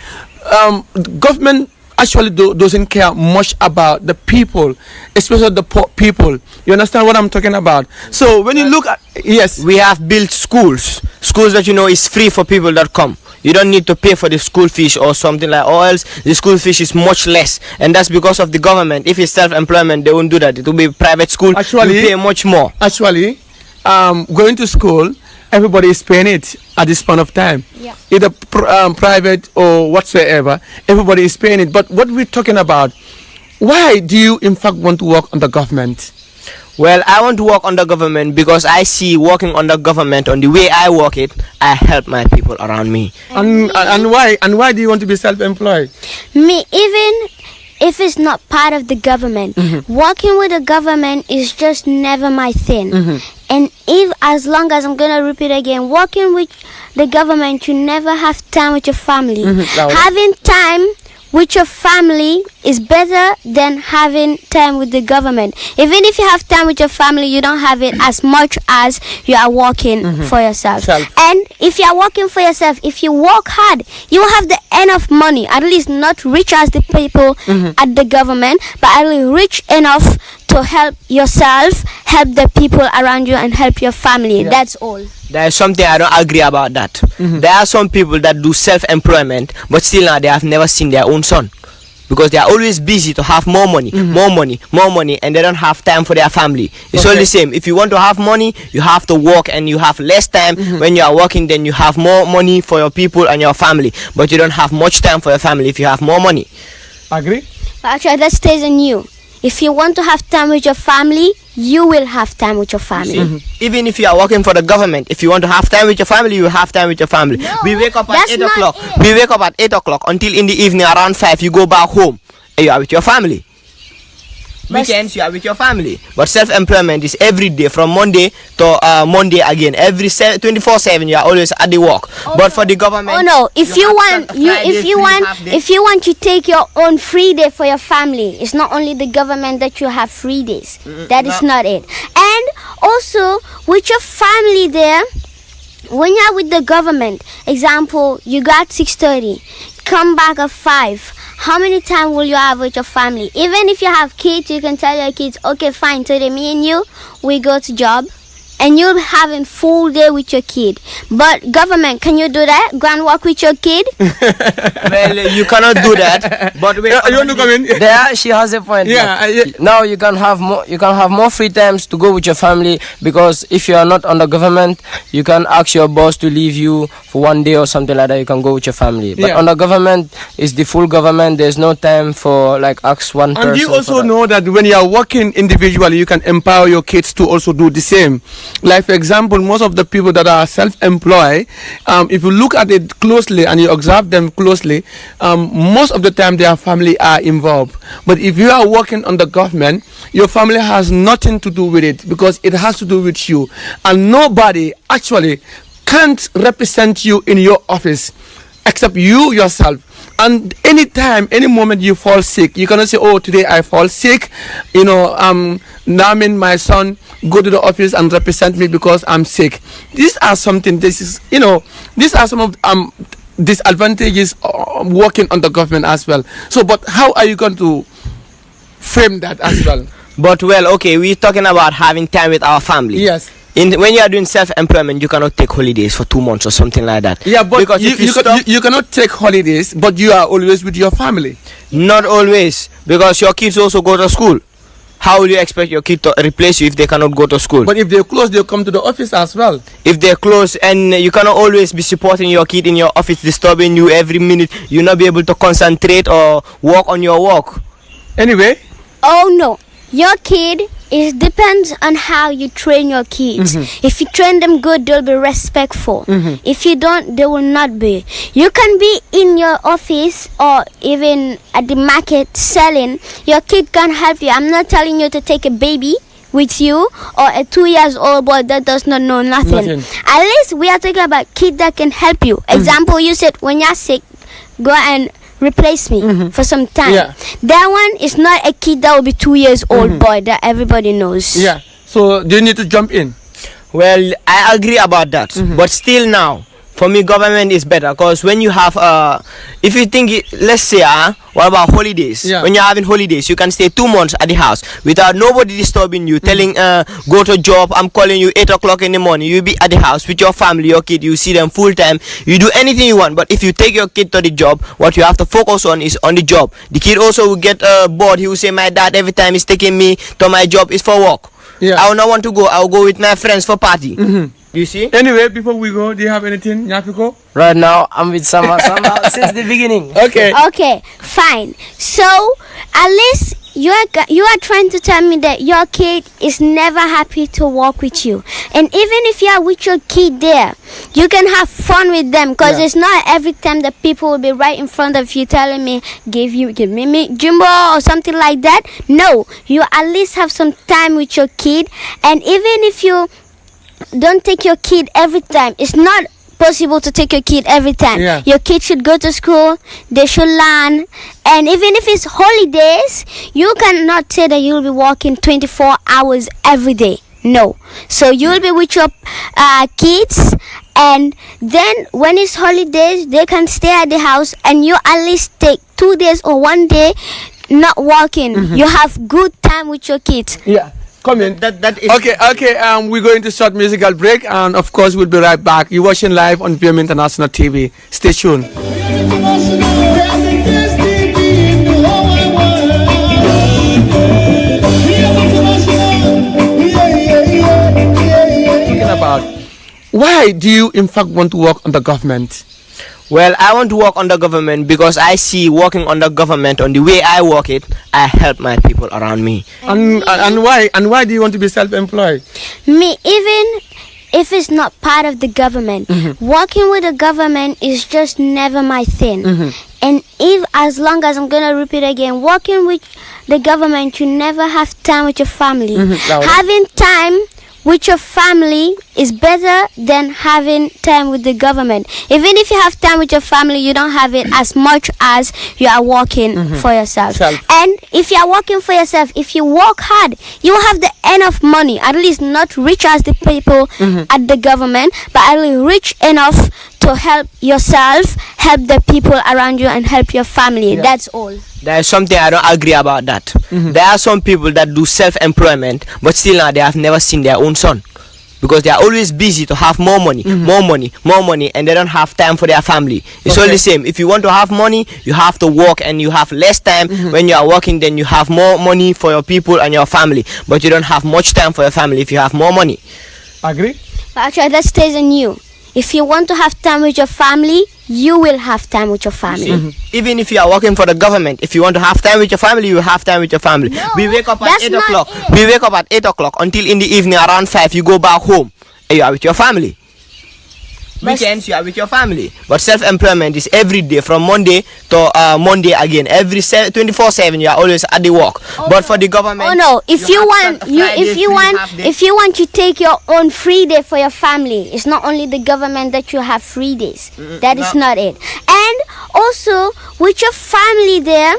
[SPEAKER 2] Government actually doesn't care much about the people, especially the poor people. You understand what I'm talking about? So when you look at, yes,
[SPEAKER 3] We have built schools that is free for people that come. You don't need to pay for the school fees or something like, or else the school fees is much less, and that's because of the government. If it's self-employment, they won't do that. It will be private school.
[SPEAKER 2] Actually-
[SPEAKER 3] you pay much more.
[SPEAKER 2] actually, going to school, everybody is paying it at this point of time.
[SPEAKER 1] Yeah.
[SPEAKER 2] Either private or whatsoever, everybody is paying it. But what we're talking about, why do you in fact want to work on the government?
[SPEAKER 3] Well, I want to work under government because I see working under government, on the way I work it, I help my people around me.
[SPEAKER 2] And why? And why do you want to be self-employed?
[SPEAKER 1] Me, even if it's not part of the government, working with the government is just never my thing. And if, as long as I'm gonna repeat again, working with the government, you never have time with your family. Having time with your family is better than having time with the government. Even if you have time with your family, you don't have it as much as you are working for yourself. And if you are working for yourself, if you work hard, you will have the enough money, at least not rich as the people at the government, but at least rich enough to help yourself, help the people around you, and help your family. That's all.
[SPEAKER 3] There is something I don't agree about that. There are some people that do self-employment, but still now they have never seen their own son, because they are always busy to have more money, and they don't have time for their family. It's all the same. If you want to have money, you have to work, and you have less time when you are working. Then you have more money for your people and your family, but you don't have much time for your family if you have more money.
[SPEAKER 2] Agree?
[SPEAKER 1] But actually, that stays on you. If you want to have time with your family, you will have time with your family.
[SPEAKER 3] Even if you are working for the government, if you want to have time with your family, you have time with your family.
[SPEAKER 1] No,
[SPEAKER 3] We wake up at
[SPEAKER 1] that's
[SPEAKER 3] 8
[SPEAKER 1] not
[SPEAKER 3] o'clock.
[SPEAKER 1] it.
[SPEAKER 3] We wake up at 8 o'clock until in the evening around 5, you go back home and you are with your family. Weekends, you are with your family. But self-employment is every day from Monday to Monday again. Every 24/7, you are always at the work. But for the government,
[SPEAKER 1] Oh no! If you
[SPEAKER 3] have
[SPEAKER 1] want, if you want to take your own free day for your family, it's not only the government that you have free days. That is not it. And also with your family there, when you're with the government, example, you got 6:30, come back at 5. How many time will you have with your family? Even if you have kids, you can tell your kids, okay, fine, today me and you, we go to job. And you're having full day with your kid. But government, can you do that? Go and walk with your kid?
[SPEAKER 3] well, you cannot do that. But wait,
[SPEAKER 2] You want to come in?
[SPEAKER 4] There, she has a point.
[SPEAKER 2] Yeah,
[SPEAKER 4] like, now you can have more. You can have more free times to go with your family, because if you are not under government, you can ask your boss to leave you for one day or something like that. You can go with your family. But
[SPEAKER 2] Yeah.
[SPEAKER 4] under government, it's the full government. There's no time for like ask one person.
[SPEAKER 2] And you
[SPEAKER 4] for
[SPEAKER 2] also
[SPEAKER 4] that.
[SPEAKER 2] know that when you are working individually, you can empower your kids to also do the same. Like, for example, most of the people that are self-employed, if you look at it closely and you observe them closely, most of the time their family are involved. But if you are working on the government, your family has nothing to do with it, because it has to do with you. And nobody actually can't represent you in your office except you yourself. And anytime, any moment you fall sick, you cannot say, oh, today I fall sick, Namin, my son, go to the office and represent me because I'm sick. These are some of disadvantages of working on the government as well. So, but how are you going to frame that as well?
[SPEAKER 3] But well, okay, we're talking about having time with our family.
[SPEAKER 2] Yes.
[SPEAKER 3] When you are doing self-employment, you cannot take holidays for 2 months or something like that.
[SPEAKER 2] Yeah, but
[SPEAKER 3] because if
[SPEAKER 2] you cannot take holidays, but you are always with your family.
[SPEAKER 3] not always, because your kids also go to school. How will you expect your kid to replace you if they cannot go to school?
[SPEAKER 2] But if they're close, they'll come to the office as well.
[SPEAKER 3] If they're close, and you cannot always be supporting your kid in your office, disturbing you every minute, you'll not be able to concentrate or work on your work.
[SPEAKER 2] Anyway.
[SPEAKER 1] Oh no, your kid, it depends on how you train your kids. If you train them good, they'll be respectful. If you don't, they will not be. You can be in your office or even at the market selling. Your kid can help you. I'm not telling you to take a baby with you or a 2 years old boy that does not know nothing. At least we are talking about kids that can help you. Example, you said when you're sick, go and replace me for some time.
[SPEAKER 2] Yeah.
[SPEAKER 1] That one is not a kid that will be 2 years old boy that everybody knows.
[SPEAKER 2] Yeah. So do you need to jump in?
[SPEAKER 3] Well, I agree about that, but still now, for me, government is better, because when you have, if you think, let's say, what about holidays?
[SPEAKER 2] Yeah.
[SPEAKER 3] When you're having holidays, you can stay 2 months at the house without nobody disturbing you, telling, go to job, I'm calling you 8 o'clock in the morning. You be at the house with your family, your kid, you see them full time, you do anything you want. But if you take your kid to the job, what you have to focus on is on the job. The kid also will get bored. He will say, my dad, every time he's taking me to my job is for work.
[SPEAKER 2] Yeah.
[SPEAKER 3] I will not want to go. I will go with my friends for party. You see?
[SPEAKER 2] Anyway, before we go, do you have anything, Nyafiko?
[SPEAKER 4] Right now, I'm with Sama since the beginning.
[SPEAKER 2] Okay.
[SPEAKER 1] Okay, fine. So at least you are trying to tell me that your kid is never happy to walk with you. And even if you are with your kid there, you can have fun with them, because it's not every time that people will be right in front of you telling me, give me Jumbo or something like that. No, you at least have some time with your kid. And even if you don't take your kid every time, it's not possible to take your kid every time.
[SPEAKER 2] Yeah.
[SPEAKER 1] Your kid should go to school, they should learn, and even if it's holidays, you cannot say that you'll be working 24 hours every day. No. So you'll be with your kids, and then when it's holidays, they can stay at the house, and you at least take 2 days or 1 day not working. You have good time with your kids.
[SPEAKER 2] Yeah. Come in.
[SPEAKER 3] That is
[SPEAKER 2] Okay. We're going to short musical break, and of course we'll be right back. You're watching live on VM International TV. Stay tuned. Talking about, why do you in fact want to work on the government?
[SPEAKER 3] Well, I want to work under government because I see working under government on the way I work it, I help my people around me.
[SPEAKER 2] And why? And why do you want to be self-employed?
[SPEAKER 1] Me, even if it's not part of the government, working with the government is just never my thing. And if, as long as I'm gonna repeat again, working with the government, you never have time with your family. Having time with your family is better than having time with the government. Even if you have time with your family, you don't have it as much as you are working for yourself. And if you are working for yourself, if you work hard, you will have the enough money, at least not rich as the people at the government, but at least rich enough to help yourself, help the people around you, and help your family. That's all.
[SPEAKER 3] There is something I don't agree about that. There are some people that do self-employment, but still now they have never seen their own son. Because they are always busy to have more money, more money, more money, and they don't have time for their family. It's all the same. If you want to have money, you have to work, and you have less time when you are working, then you have more money for your people and your family. But you don't have much time for your family if you have more money.
[SPEAKER 2] Agree?
[SPEAKER 1] But actually, that stays on you. If you want to have time with your family, you will have time with your family.
[SPEAKER 3] Even if you are working for the government, if you want to have time with your family, you will have time with your family.
[SPEAKER 1] No,
[SPEAKER 3] we wake up at
[SPEAKER 1] that's
[SPEAKER 3] 8
[SPEAKER 1] not
[SPEAKER 3] o'clock.
[SPEAKER 1] it.
[SPEAKER 3] We wake up at 8 o'clock until in the evening around 5, you go back home and you are with your family. Weekends, you are with your family. But self-employment is every day from Monday to Monday again. Every 24/7, you are always at the work. But for the government,
[SPEAKER 1] Oh no! If you want,
[SPEAKER 3] Friday,
[SPEAKER 1] if you want to take your own free day for your family, it's not only the government that you have free days. That is not it. And also with your family there,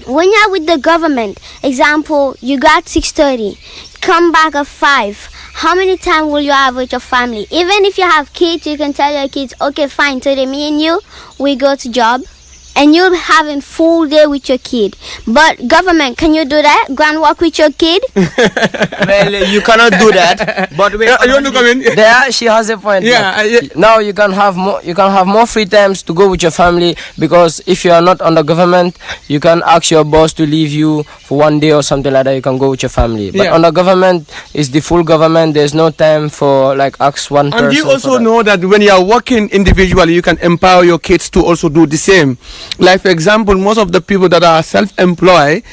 [SPEAKER 1] when you're with the government, example, you got 6:30, come back at 5. How many time will you have with your family? Even if you have kids, you can tell your kids, okay, fine, today me and you, we go to job, and you're having full day with your kid. But government, can you do that? Go and walk with your kid?
[SPEAKER 3] well, you cannot do that. But wait,
[SPEAKER 2] You want to come in?
[SPEAKER 4] There, she has a point.
[SPEAKER 2] Yeah,
[SPEAKER 4] but now you can have more. You can have more free times to go with your family, because if you are not under government, you can ask your boss to leave you for one day or something like that. You can go with your family. But under government, it's the full government. There's no time for like ask one person.
[SPEAKER 2] And you also
[SPEAKER 4] for that.
[SPEAKER 2] know that when you are working individually, you can empower your kids to also do the same. Like for example, most of the people that are self-employed,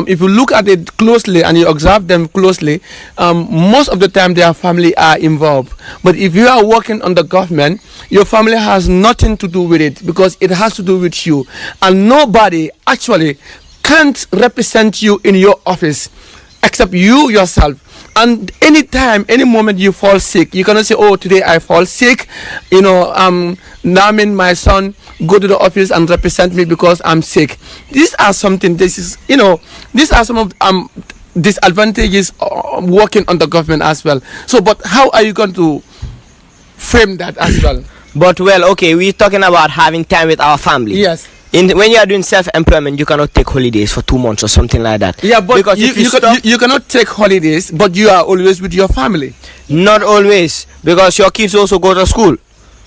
[SPEAKER 2] if you look at it closely and you observe them closely, most of the time their family are involved. But if you are working on the government, your family has nothing to do with it, because it has to do with you. And nobody actually can't represent you in your office except you yourself. And anytime, any moment you fall sick, you cannot say, oh, today I fall sick, Namin, my son, go to the office and represent me because I'm sick. These are something, these are some of disadvantages working on the government as well. So, but how are you going to frame that as well?
[SPEAKER 3] But well, okay, we're talking about having time with our family.
[SPEAKER 2] Yes.
[SPEAKER 3] When you are doing self-employment, you cannot take holidays for 2 months or something like that.
[SPEAKER 2] Yeah, but
[SPEAKER 3] because
[SPEAKER 2] you cannot take holidays, but you are always with your family.
[SPEAKER 3] Not always, because your kids also go to school.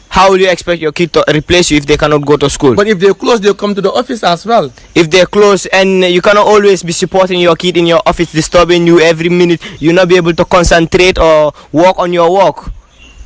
[SPEAKER 3] How will you expect your kid to replace you if they cannot go to school?
[SPEAKER 2] But if they're close, they'll come to the office as well.
[SPEAKER 3] If they're close, and you cannot always be supporting your kid in your office, disturbing you every minute, you'll not be able to concentrate or work on your work.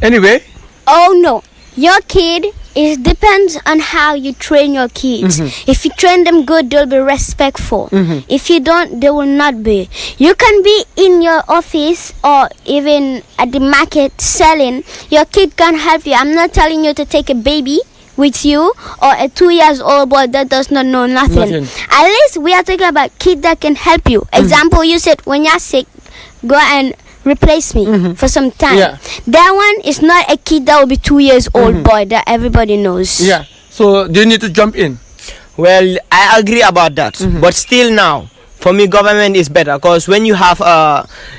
[SPEAKER 2] Anyway.
[SPEAKER 1] Oh no, your kid, it depends on how you train your kids. If you train them good, they'll be respectful. If you don't, they will not be. You can be in your office or even at the market selling. Your kid can help you. I'm not telling you to take a baby with you or a 2-year-old boy that does not know nothing. At least we are talking about kids that can help you. Example, you said when you're sick, go and replace me for some time. That one is not a kid that will be 2 years old boy that everybody knows.
[SPEAKER 2] Yeah. So do you need to jump in?
[SPEAKER 3] Well, I agree about that. But still now, for me, government is better, because when you have,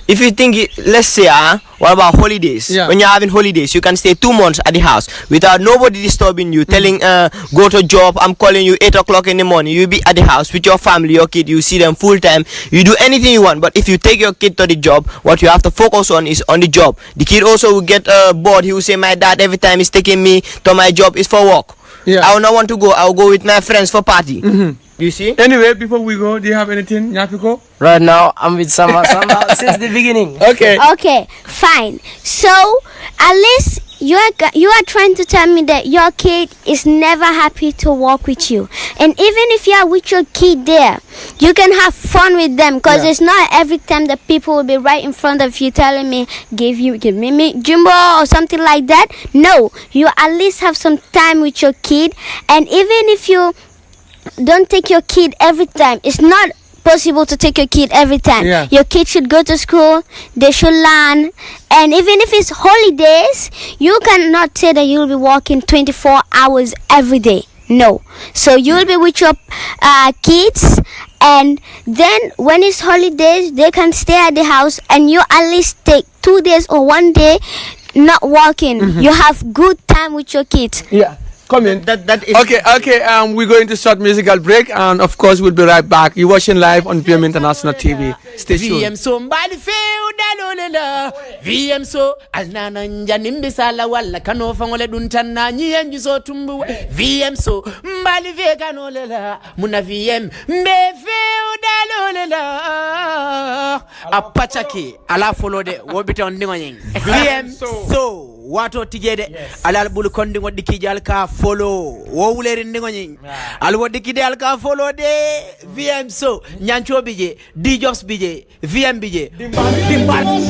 [SPEAKER 3] if you think, let's say, what about holidays?
[SPEAKER 2] Yeah.
[SPEAKER 3] When you're having holidays, you can stay 2 months at the house without nobody disturbing you, telling, go to job, I'm calling you 8 o'clock in the morning. You'll be at the house with your family, your kid, you see them full time, you do anything you want. But if you take your kid to the job, what you have to focus on is on the job. The kid also will get bored. He will say, my dad, every time he's taking me to my job is for work.
[SPEAKER 2] Yeah.
[SPEAKER 3] I will not want to go. I will go with my friends for party. You see?
[SPEAKER 2] Anyway, before we go, do you have anything, Nyafiko?
[SPEAKER 4] Right now, I'm with Sama since the beginning.
[SPEAKER 2] Okay.
[SPEAKER 1] Okay, fine. So, at least you are trying to tell me that your kid is never happy to walk with you. And even if you are with your kid there, you can have fun with them, because it's not every time that people will be right in front of you telling me, give me Jumbo or something like that. No, you at least have some time with your kid. And even if you don't take your kid every time, it's not possible to take your kid every time. Your kid should go to school, they should learn, and even if it's holidays, you cannot say that you'll be walking 24 hours every day. No. So you'll be with your kids, and then when it's holidays, they can stay at the house, and you at least take 2 days or 1 day not walking. You have good time with your kids.
[SPEAKER 2] Come in.
[SPEAKER 3] That is
[SPEAKER 2] Okay. We're going to short musical break, and of course we'll be right back. You're watching live on VM International TV. Stay tuned.
[SPEAKER 5] VM so mbali feu dalolela. VM so alnana njanimbi sala wala kano fangole duntana nyienju so tumbu. VM so mbali fe kanolela. Muna VM mbe feu dalolela. Apachaki ala follow de wobita ondingo nying. VM so wato tijede alal bulu kondi wodi kijal ka follow wo wuleri ndingo nyi al wodi kidal ka follow de VM so nyancho bije D Jobs bije VM bije dimbal